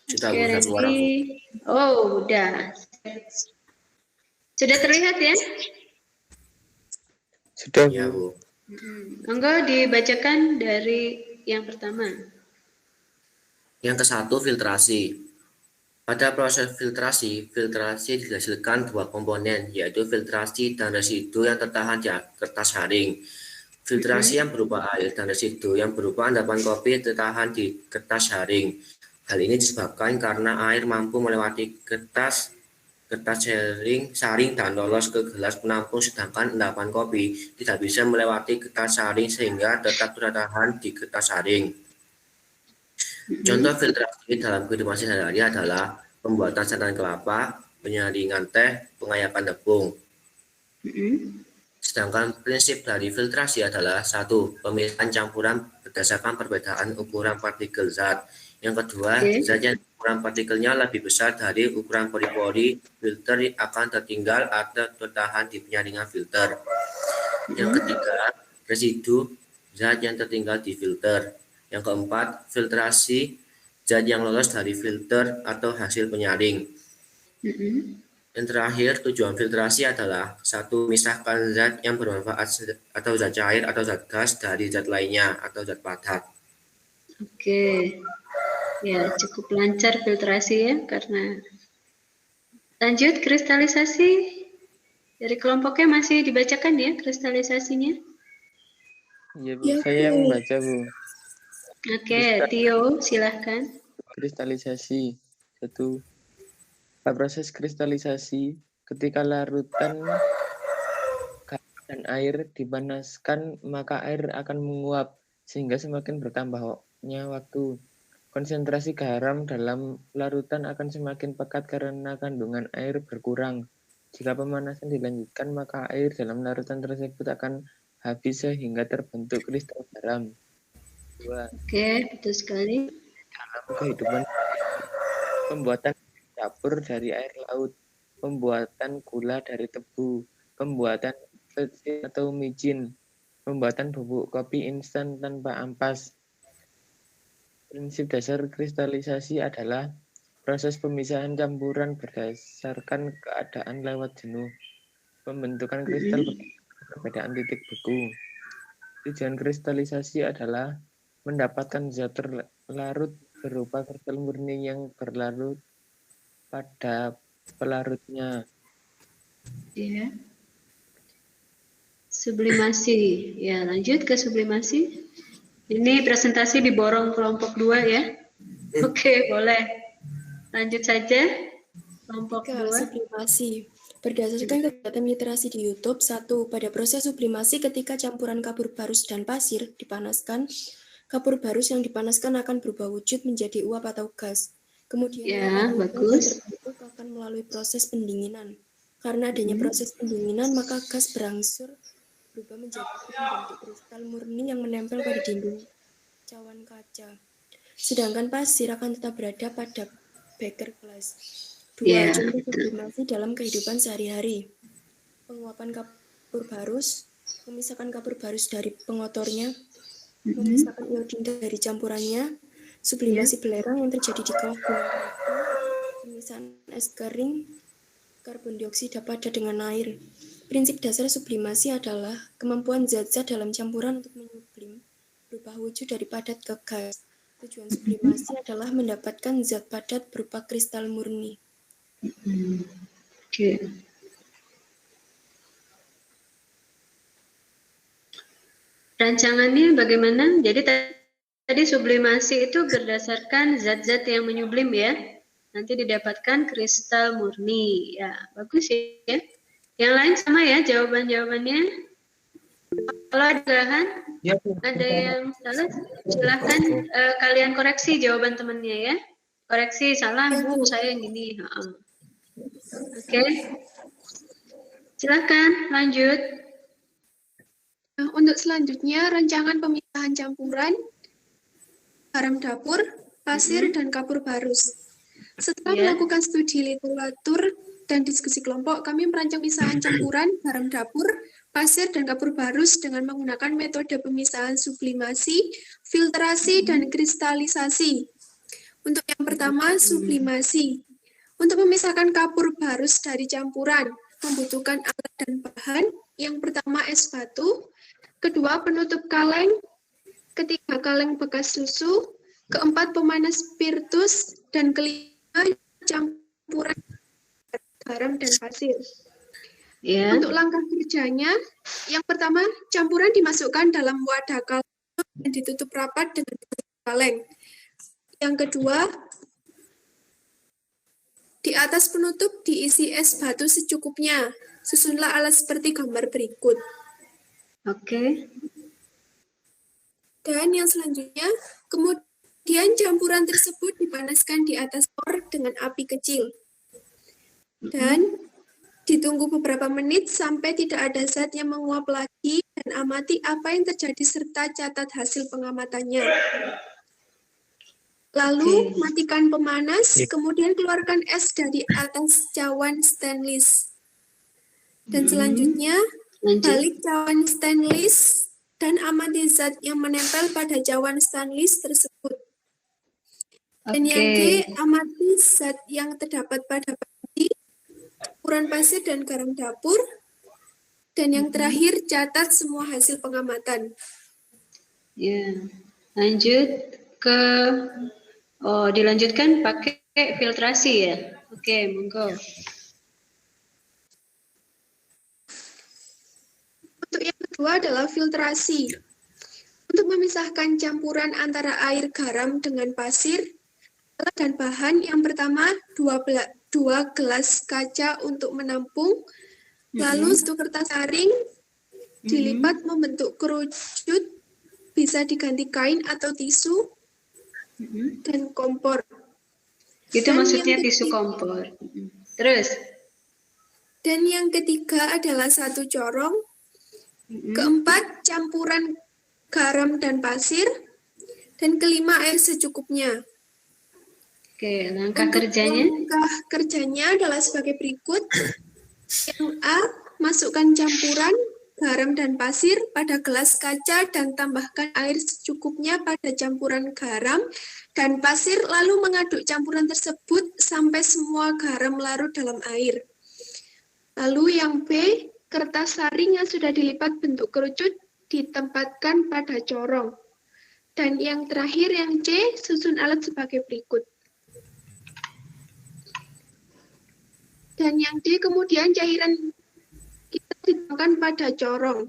Sudah bisa keluar, Bu. Oh, udah. Sudah terlihat ya? Sudah, Ya, Bu. Monggo dibacakan dari yang pertama. Yang ke-1, filtrasi. Pada proses filtrasi dihasilkan 2 komponen, yaitu filtrasi dan residu yang tertahan di kertas haring. Filtrasi yang berupa air dan residu yang berupa endapan kopi tertahan di kertas haring. Hal ini disebabkan karena air mampu melewati kertas saring dan lolos ke gelas penampung, sedangkan endapan kopi tidak bisa melewati kertas saring sehingga tetap tertahan di kertas saring. Contoh filtrasi dalam kehidupan sehari-hari adalah pembuatan santan kelapa, penyaringan teh, pengayakan tepung. Sedangkan prinsip dari filtrasi adalah 1. Pemisahan campuran berdasarkan perbedaan ukuran partikel zat. Yang kedua, zat yang ukuran partikelnya lebih besar dari ukuran pori-pori filter akan tertinggal atau tertahan di penyaringan filter. Yang ketiga, residu zat yang tertinggal di filter. Yang keempat, filtrasi zat yang lolos dari filter atau hasil penyaring. Yang terakhir, tujuan filtrasi adalah 1. Memisahkan zat yang bermanfaat atau zat cair atau zat gas dari zat lainnya atau zat padat. Oke, ya cukup lancar filtrasi ya, karena lanjut kristalisasi dari kelompoknya masih dibacakan ya kristalisasinya. Iya, Bu. Saya yang membaca, Bu. Oke, Tio, silahkan. Kristalisasi. 1. Pada proses kristalisasi, ketika larutan dan air dipanaskan, maka air akan menguap sehingga semakin bertambahnya waktu. Konsentrasi garam dalam larutan akan semakin pekat karena kandungan air berkurang. Jika pemanasan dilanjutkan, maka air dalam larutan tersebut akan habis sehingga terbentuk kristal garam. 2. Oke, betul sekali. Dalam kehidupan, pembuatan dapur dari air laut, pembuatan gula dari tebu, pembuatan pecel atau micin, pembuatan bubuk kopi instan tanpa ampas. Prinsip dasar kristalisasi adalah proses pemisahan campuran berdasarkan keadaan lewat jenuh. Pembentukan kristal perbedaan titik beku. Tujuan kristalisasi adalah mendapatkan zat terlarut berupa kristal murni yang berlarut pada pelarutnya. Ya. Sublimasi. Ya, lanjut ke sublimasi. Ini presentasi diborong kelompok 2 ya. Oke, boleh. Lanjut saja. Kelompok 2. Sublimasi. Berdasarkan kegiatan literasi di YouTube, 1. Pada proses sublimasi ketika campuran kapur barus dan pasir dipanaskan, kapur barus yang dipanaskan akan berubah wujud menjadi uap atau gas. Kemudian ya, bagus. akan melalui proses pendinginan. Karena adanya proses pendinginan, maka gas berangsur berubah menjadi bentuk kristal murni yang menempel pada dinding cawan kaca. Sedangkan pasir akan tetap berada pada beker gelas. 2. Contoh sublimasi dalam kehidupan sehari-hari. Penguapan kapur barus, memisahkan kapur barus dari pengotornya, memisahkan iodin dari campurannya, sublimasi belerang yang terjadi di kawah gunung Merapi, pemisahan es kering, karbon dioksida padat dengan air. Prinsip dasar sublimasi adalah kemampuan zat-zat dalam campuran untuk menyublim, berubah wujud dari padat ke gas. Tujuan sublimasi adalah mendapatkan zat padat berupa kristal murni. Oke. Rancangannya bagaimana? Jadi tadi sublimasi itu berdasarkan zat-zat yang menyublim ya. Nanti didapatkan kristal murni. Ya, bagus ya. Yang lain sama ya jawaban-jawabannya. Kalau ada kesalahan, ada yang salah, silahkan kalian koreksi jawaban temannya ya. Koreksi salah, Bu, saya yang gini. Oke. Silahkan lanjut. Nah, untuk selanjutnya, rancangan pemisahan campuran, garam dapur, pasir, dan kapur barus. Setelah melakukan studi literatur dan diskusi kelompok, kami merancang pemisahan campuran, garam dapur, pasir, dan kapur barus dengan menggunakan metode pemisahan sublimasi, filtrasi, dan kristalisasi. Untuk yang pertama, sublimasi. Untuk memisahkan kapur barus dari campuran, membutuhkan alat dan bahan. Yang pertama, es batu. Kedua, penutup kaleng. Ketiga, kaleng bekas susu. Keempat, pemanas spiritus. Dan kelima, campuran garam dan pasir. Untuk langkah kerjanya, yang pertama, campuran dimasukkan dalam wadah kaleng dan ditutup rapat dengan kaleng. Yang kedua, di atas penutup diisi es batu secukupnya. Susunlah alat seperti gambar berikut. Oke. Dan yang selanjutnya, kemudian campuran tersebut dipanaskan di atas kompor dengan api kecil. Dan ditunggu beberapa menit sampai tidak ada zat yang menguap lagi dan amati apa yang terjadi serta catat hasil pengamatannya. Lalu matikan pemanas, kemudian keluarkan es dari atas cawan stainless. Dan selanjutnya, balik cawan stainless dan amati zat yang menempel pada cawan stainless tersebut. Dan yang D, amati zat yang terdapat pada bati, campuran pasir dan garam dapur. Dan yang terakhir, catat semua hasil pengamatan. Ya, lanjut ke dilanjutkan pakai filtrasi ya. Oke, monggo. Untuk yang kedua adalah filtrasi. Untuk memisahkan campuran antara air garam dengan pasir, alat dan bahan yang pertama 2 gelas kaca untuk menampung, lalu 1 kertas saring dilipat membentuk kerucut, bisa diganti kain atau tisu, dan kompor. Itu maksudnya tisu kompor. Terus? Dan yang ketiga adalah 1 corong. Keempat, campuran garam dan pasir. Dan kelima, air secukupnya. Oke, langkah kerjanya? Langkah kerjanya adalah sebagai berikut. Yang A, masukkan campuran garam dan pasir pada gelas kaca dan tambahkan air secukupnya pada campuran garam dan pasir, lalu mengaduk campuran tersebut sampai semua garam larut dalam air. Lalu yang B, Kertas saring yang sudah dilipat bentuk kerucut ditempatkan pada corong. Dan yang terakhir, yang C, susun alat sebagai berikut. Dan yang D, kemudian cairan kita dituangkan pada corong.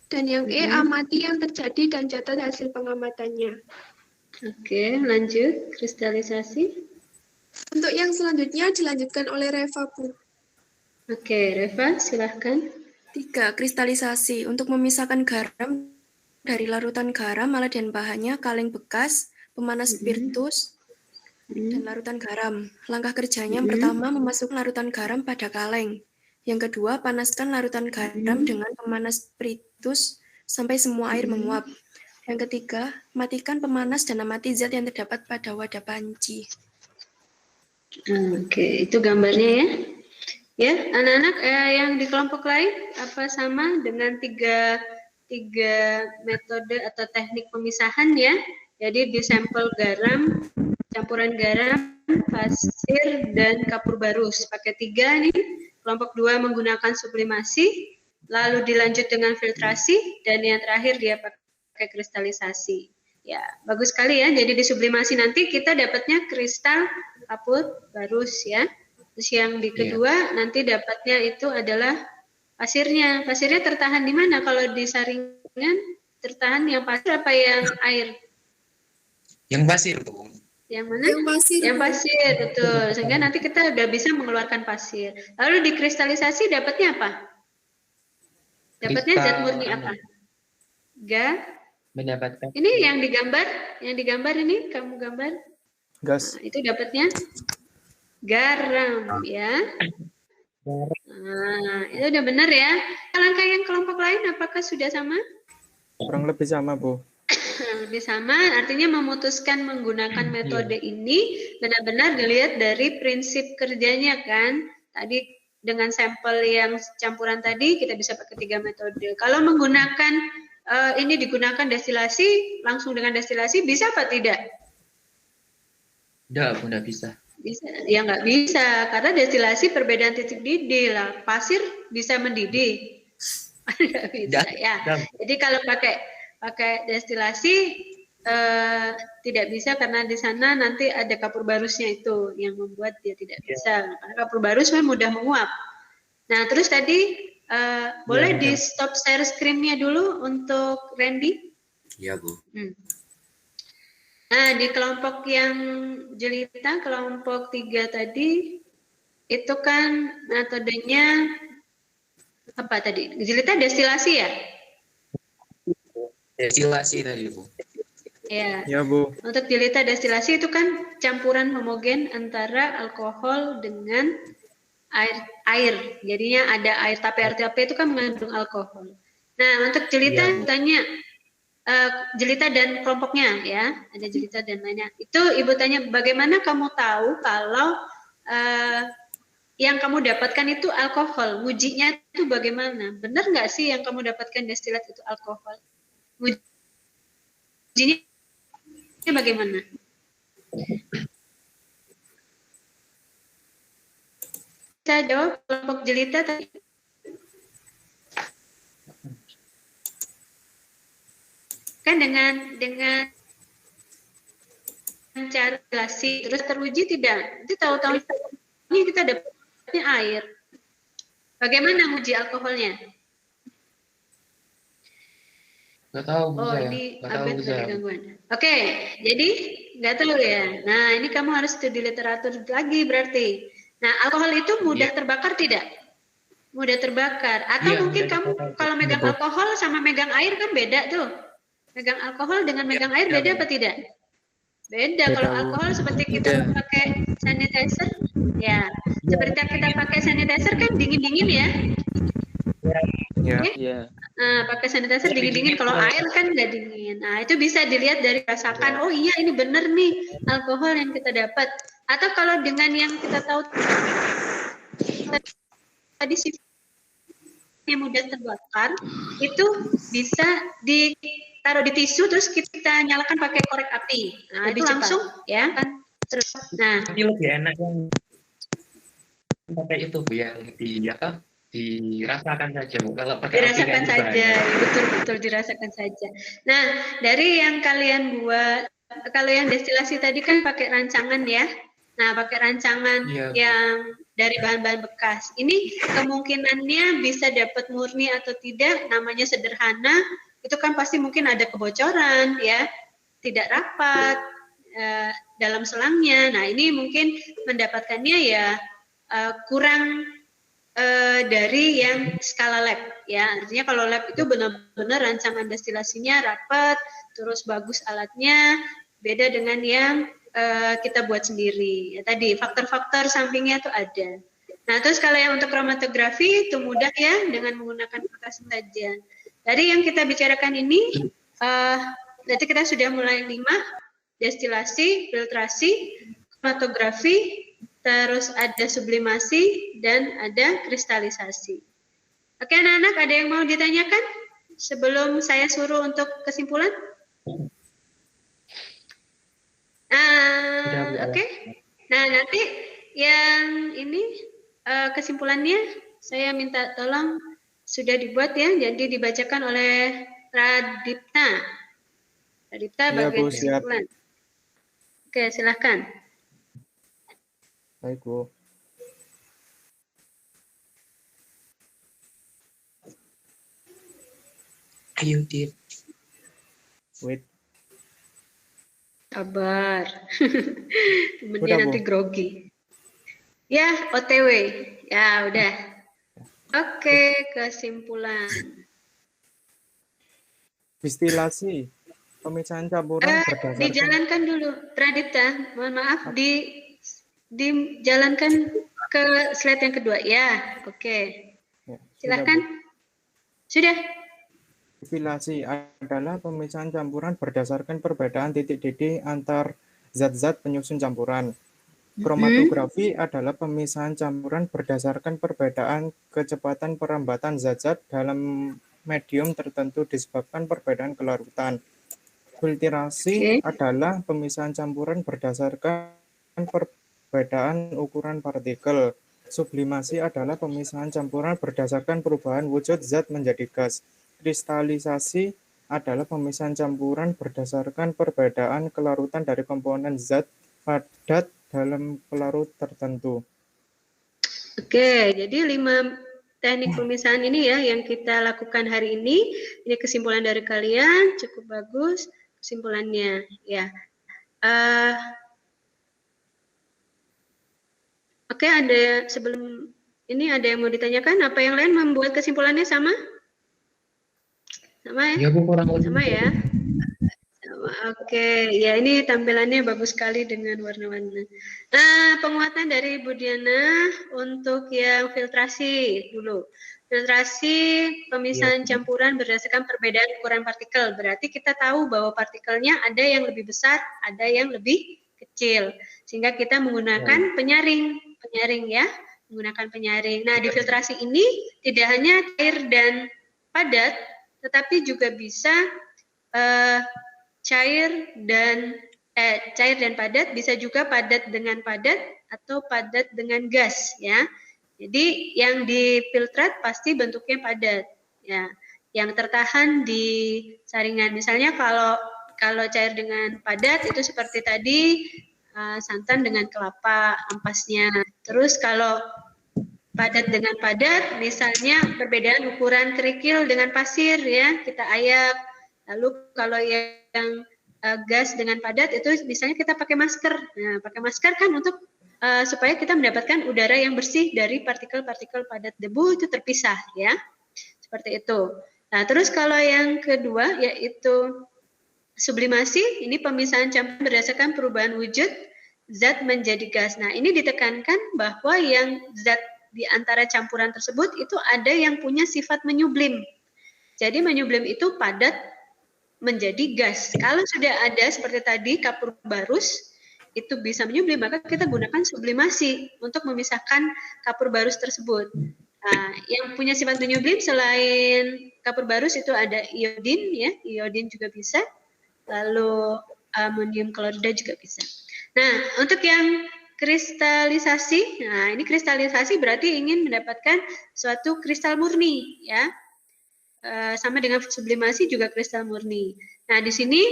Dan yang E, amati yang terjadi dan catat hasil pengamatannya. Oke, lanjut. Kristalisasi. Untuk yang selanjutnya dilanjutkan oleh Reva, Bu. Oke, Reva, silahkan. 3. Kristalisasi. Untuk memisahkan garam dari larutan garam, alat dan bahannya kaleng bekas, pemanas spiritus, dan larutan garam. Langkah kerjanya yang pertama, memasukkan larutan garam pada kaleng. Yang kedua, panaskan larutan garam dengan pemanas spiritus sampai semua air menguap. Yang ketiga, matikan pemanas dan amati zat yang terdapat pada wadah panci. Oke, itu gambarnya ya. Ya, anak-anak yang di kelompok lain apa sama dengan tiga metode atau teknik pemisahan ya. Jadi di sampel garam, campuran garam, pasir, dan kapur barus. Pakai 3 nih. Kelompok 2 menggunakan sublimasi, lalu dilanjut dengan filtrasi, dan yang terakhir dia pakai kristalisasi. Ya, bagus sekali ya. Jadi di sublimasi nanti kita dapatnya kristal kapur barus ya. Terus yang di kedua nanti dapatnya itu adalah pasirnya. Pasirnya tertahan di mana? Kalau di saringan tertahan yang pasir apa yang air? Yang pasir, Bu. Yang mana? Yang pasir, betul. Sehingga nanti kita udah bisa mengeluarkan pasir. Lalu di kristalisasi dapatnya apa? Dapatnya zat murni apa? Mendapatkan. Ini yang digambar ini kamu gambar. Gas. Nah, itu dapatnya garam ya. Nah, itu udah benar ya. Langkah yang kelompok lain apakah sudah sama? Kurang lebih sama, Bu. Lebih sama, artinya memutuskan menggunakan metode ini benar-benar dilihat dari prinsip kerjanya kan. Tadi dengan sampel yang campuran tadi kita bisa pakai 3 metode. Kalau menggunakan ini digunakan destilasi, langsung dengan destilasi bisa apa tidak? Tidak, tidak bisa. Bisa, ya nggak bisa, karena destilasi perbedaan titik didih lah. Pasir bisa mendidih, nggak bisa ya. Jadi kalau pakai destilasi tidak bisa karena di sana nanti ada kapur barusnya itu yang membuat dia tidak bisa. Karena kapur barus mudah menguap. Nah terus tadi boleh di stop share screen-nya dulu untuk Randy? Iya, Bu. Nah, di kelompok yang jelita, kelompok 3 tadi, itu kan metodenya apa tadi? Jelita destilasi ya? Destilasi tadi, Bu. Ya. Ya, Bu. Untuk jelita destilasi itu kan campuran homogen antara alkohol dengan air. Jadinya ada air, tapi air itu kan mengandung alkohol. Nah, untuk jelita tanya jelita dan kelompoknya ya, ada jelita dan lainnya. Itu Ibu tanya, bagaimana kamu tahu kalau yang kamu dapatkan itu alkohol? Ngujinya itu bagaimana? Benar nggak sih yang kamu dapatkan destilat itu alkohol? Ngujinya bagaimana? Saya jawab kelompok jelita tadi. Kan dengan cara destilasi terus teruji tidak, itu tahu-tahu ini kita dapatnya air. Bagaimana uji alkoholnya? Nggak tahu, Bu. Oh, saya. ini Nggak tahu, abad Bu, ada saya. gangguan. Oke, jadi nggak tahu ya. Nah, ini kamu harus studi literatur lagi berarti. Nah, alkohol itu mudah terbakar tidak? Mudah terbakar. Atau mungkin kamu kalau megang alkohol sama megang air kan beda tuh. Megang alkohol dengan megang air beda apa tidak? Beda. Kalau alkohol seperti kita pakai sanitizer, ya. Seperti kita pakai sanitizer kan dingin-dingin ya. Iya. Nah, pakai sanitizer dingin-dingin. Kalau air kan nggak dingin. Nah, itu bisa dilihat dari rasakan. Oh iya, ini bener nih alkohol yang kita dapat. Atau kalau dengan yang kita tahu tadi yang mudah terbakar, itu bisa ditaruh di tisu terus kita nyalakan pakai korek api. Nah, itu langsung ya kan. Terus, nah. Tapi lebih enak yang pakai itu, Bu, yang di apa? Dirasakan saja, Bu. Kalau pakai Dirasakan aplikasi saja, bahaya. betul-betul dirasakan saja. Nah, dari yang kalian buat, kalau yang destilasi tadi kan pakai rancangan ya. Nah, pakai rancangan Iya, Bu. yang dari bahan-bahan bekas. Ini kemungkinannya bisa dapat murni atau tidak, namanya sederhana, itu kan pasti mungkin ada kebocoran ya, tidak rapat dalam selangnya. Nah, ini mungkin mendapatkannya ya kurang dari yang skala lab ya. Artinya kalau lab itu benar-benar rancangan destilasinya rapat, terus bagus alatnya, beda dengan yang kita buat sendiri. Ya, tadi faktor-faktor sampingnya itu ada. Nah, terus kalau yang untuk kromatografi itu mudah ya dengan menggunakan kertas saja. Tadi yang kita bicarakan ini nanti kita sudah mulai 5, destilasi, filtrasi, kromatografi, terus ada sublimasi, dan ada kristalisasi. Oke anak-anak, ada yang mau ditanyakan sebelum saya suruh untuk kesimpulan? Oke. Nah, nanti yang ini kesimpulannya saya minta tolong sudah dibuat ya, jadi dibacakan oleh Radipta. Radipta bagian kesimpulan. Oke, silahkan. Baik, Bu. Ayo, Dit. Wait. Sabar. Kemudian Udah, nanti Bu. grogi. Ya, OTW. Ya, udah. Oke, kesimpulan. Destilasi, pemisahan campuran berdasarkan Dijalankan dulu, Pradipta. Mohon maaf, dijalankan ke slide yang kedua. Ya, oke. Ya, Silakan. Sudah. Destilasi adalah pemisahan campuran berdasarkan perbedaan titik didih antar zat-zat penyusun campuran. Kromatografi adalah pemisahan campuran berdasarkan perbedaan kecepatan perambatan zat-zat dalam medium tertentu disebabkan perbedaan kelarutan. Filtrasi adalah pemisahan campuran berdasarkan perbedaan ukuran partikel. Sublimasi adalah pemisahan campuran berdasarkan perubahan wujud zat menjadi gas. Kristalisasi adalah pemisahan campuran berdasarkan perbedaan kelarutan dari komponen zat padat dalam pelarut tertentu. Oke, jadi 5 teknik pemisahan ini ya yang kita lakukan hari ini. Ini kesimpulan dari kalian, cukup bagus kesimpulannya ya. Oke, ada sebelum ini ada yang mau ditanyakan? Apa yang lain membuat kesimpulannya sama? Sama ya? Ya, Bu, kurang lebih. Sama ya? Oke, ya ini tampilannya bagus sekali dengan warna-warna. Penguatan dari Bu Diana untuk yang filtrasi dulu. Filtrasi pemisahan campuran berdasarkan perbedaan ukuran partikel. Berarti kita tahu bahwa partikelnya ada yang lebih besar, ada yang lebih kecil. Sehingga kita menggunakan penyaring ya, menggunakan penyaring. Nah, di filtrasi ini tidak hanya cair dan padat, tetapi juga bisa cair dan padat, bisa juga padat dengan padat atau padat dengan gas ya. Jadi yang difiltrat pasti bentuknya padat ya. Yang tertahan di saringan. Misalnya kalau cair dengan padat itu seperti tadi santan dengan kelapa ampasnya. Terus kalau padat dengan padat, misalnya perbedaan ukuran kerikil dengan pasir ya, kita ayak. Lalu kalau yang gas dengan padat itu misalnya kita pakai masker. Nah, pakai masker kan untuk supaya kita mendapatkan udara yang bersih dari partikel-partikel padat debu itu terpisah ya. Seperti itu. Nah, terus kalau yang kedua yaitu sublimasi, ini pemisahan campuran berdasarkan perubahan wujud zat menjadi gas. Nah, ini ditekankan bahwa yang zat di antara campuran tersebut itu ada yang punya sifat menyublim. Jadi menyublim itu padat menjadi gas. Kalau sudah ada seperti tadi kapur barus itu bisa menyublim, maka kita gunakan sublimasi untuk memisahkan kapur barus tersebut. Nah, yang punya sifat menyublim selain kapur barus itu ada iodin ya, iodin juga bisa. Lalu amonium klorida juga bisa. Nah, untuk yang kristalisasi. Nah, ini kristalisasi berarti ingin mendapatkan suatu kristal murni, ya. Sama dengan sublimasi juga kristal murni. Nah, di sini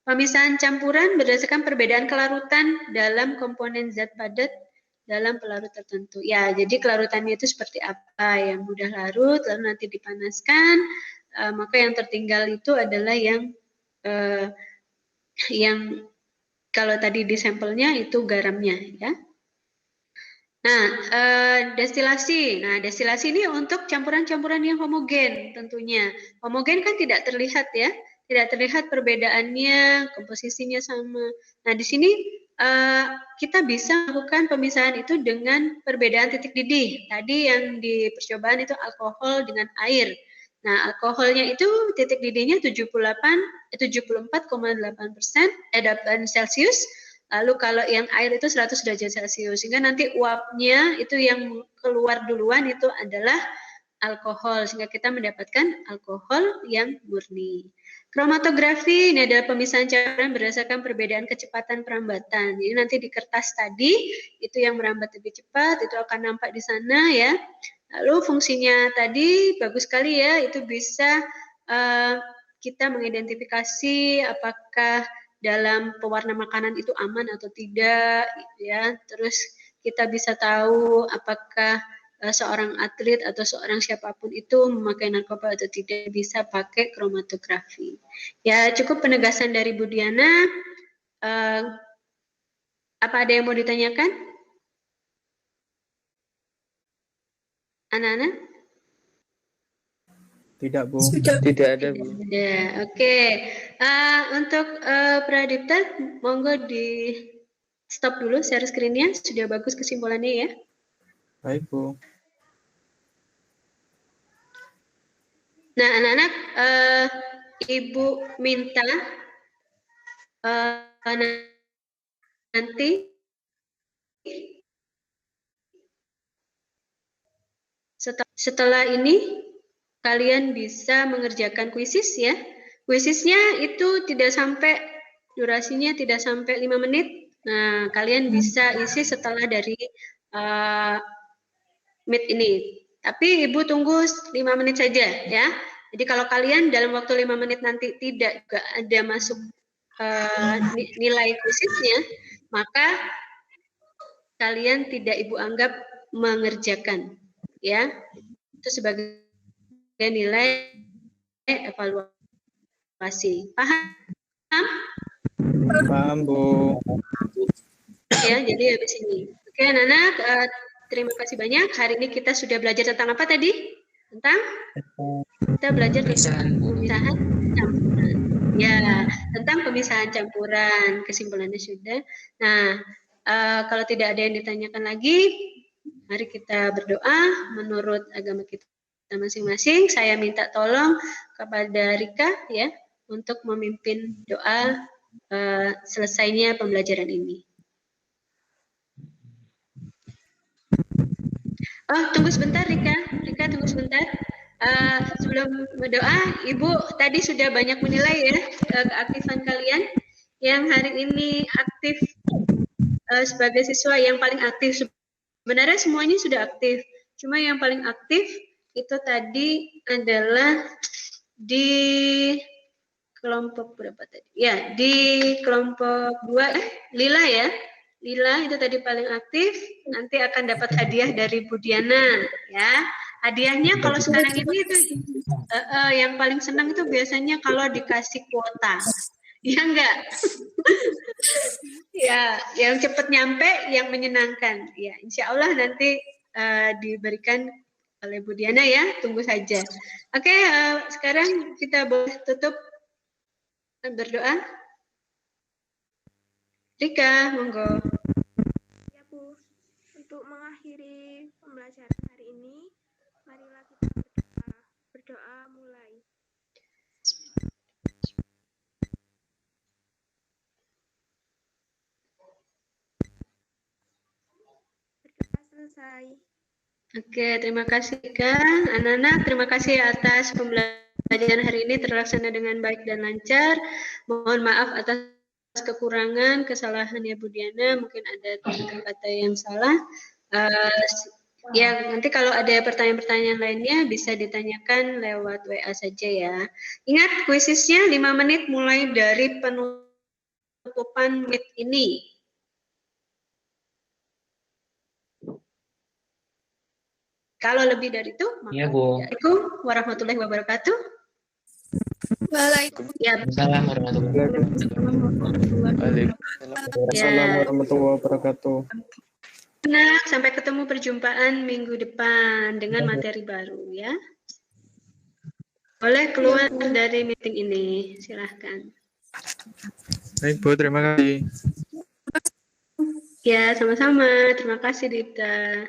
pemisahan campuran berdasarkan perbedaan kelarutan dalam komponen zat padat dalam pelarut tertentu. Ya, jadi kelarutannya itu seperti apa? Yang mudah larut, lalu nanti dipanaskan, maka yang tertinggal itu adalah yang kalau tadi di sampelnya itu garamnya, ya. Nah, destilasi. Nah, destilasi ini untuk campuran-campuran yang homogen tentunya. Homogen kan tidak terlihat ya, tidak terlihat perbedaannya, komposisinya sama. Nah, di sini kita bisa melakukan pemisahan itu dengan perbedaan titik didih. Tadi yang di percobaan itu alkohol dengan air. Nah, alkoholnya itu titik didihnya 74,8% Celcius. Lalu kalau yang air itu 100 derajat Celcius, sehingga nanti uapnya itu yang keluar duluan itu adalah alkohol, sehingga kita mendapatkan alkohol yang murni. Kromatografi ini adalah pemisahan campuran berdasarkan perbedaan kecepatan perambatan. Jadi nanti di kertas tadi itu yang merambat lebih cepat, itu akan nampak di sana ya. Lalu fungsinya tadi bagus sekali ya, itu bisa kita mengidentifikasi apakah dalam pewarna makanan itu aman atau tidak, ya. Terus kita bisa tahu apakah seorang atlet atau seorang siapapun itu memakai narkoba atau tidak, bisa pakai kromatografi. Ya, cukup penegasan dari Bu Diana. Apa ada yang mau ditanyakan? Anak-anak? Tidak, Bu. Tidak ada, Bu. Ya, oke. Untuk Pradipta, monggo di stop dulu share screen-nya. Sudah bagus kesimpulannya ya. Baik, Bu. Nah, anak-anak, Ibu minta nanti setelah ini kalian bisa mengerjakan kuisis ya. Kuisisnya itu tidak sampai, durasinya tidak sampai 5 menit. Nah, kalian bisa isi setelah dari Meet ini. Tapi Ibu tunggu 5 menit saja ya. Jadi kalau kalian dalam waktu 5 menit nanti tidak juga ada masuk nilai kuisisnya, maka kalian tidak Ibu anggap mengerjakan ya. Itu sebagai nilai evaluasi. Paham? Paham, Bu. Ya, jadi habis ini. Oke, anak-anak, terima kasih banyak. Hari ini kita sudah belajar tentang apa tadi? Kita belajar tentang pemisahan campuran. Ya, tentang pemisahan campuran. Kesimpulannya sudah. Nah, kalau tidak ada yang ditanyakan lagi, mari kita berdoa menurut agama kita masing-masing. Saya minta tolong kepada Rika ya untuk memimpin doa selesainya pembelajaran ini. Oh, tunggu sebentar Rika. Rika tunggu sebentar. Sebelum berdoa, Ibu tadi sudah banyak menilai ya keaktifan kalian yang hari ini aktif sebagai siswa yang paling aktif. Sebenarnya semuanya sudah aktif. Cuma yang paling aktif itu tadi adalah di kelompok berapa tadi? Ya, di kelompok 2 Lila ya. Lila itu tadi paling aktif, nanti akan dapat hadiah dari Bu Diana ya. Hadiahnya kalau sekarang ini itu yang paling senang itu biasanya kalau dikasih kuota. Ya enggak? Ya, yang cepat nyampe, yang menyenangkan. Ya, insya Allah nanti diberikan oleh Bu Diana ya, tunggu saja. Oke, sekarang kita boleh tutup berdoa. Rika, monggo. Ya Bu, untuk mengakhiri pembelajaran hari ini, marilah kita berdoa. Berdoa mulai. Berdoa selesai. Oke, terima kasih Kak. Anak-anak, terima kasih atas pembelajaran hari ini terlaksana dengan baik dan lancar. Mohon maaf atas kekurangan, kesalahan ya Bu Diana, mungkin ada kata-kata yang salah. Ya, nanti kalau ada pertanyaan-pertanyaan lainnya bisa ditanyakan lewat WA saja ya. Ingat, kuisisnya 5 menit mulai dari penutupan Meet ini. Kalau lebih dari itu, Iya, Bu. Assalamualaikum warahmatullahi wabarakatuh. Waalaikumsalam warahmatullahi wabarakatuh. Waalaikumsalam warahmatullahi wabarakatuh. Nah, sampai ketemu perjumpaan minggu depan dengan materi baru ya. Boleh keluar dari meeting ini, silahkan. Baik Bu, terima kasih. Ya, sama-sama. Terima kasih Dita.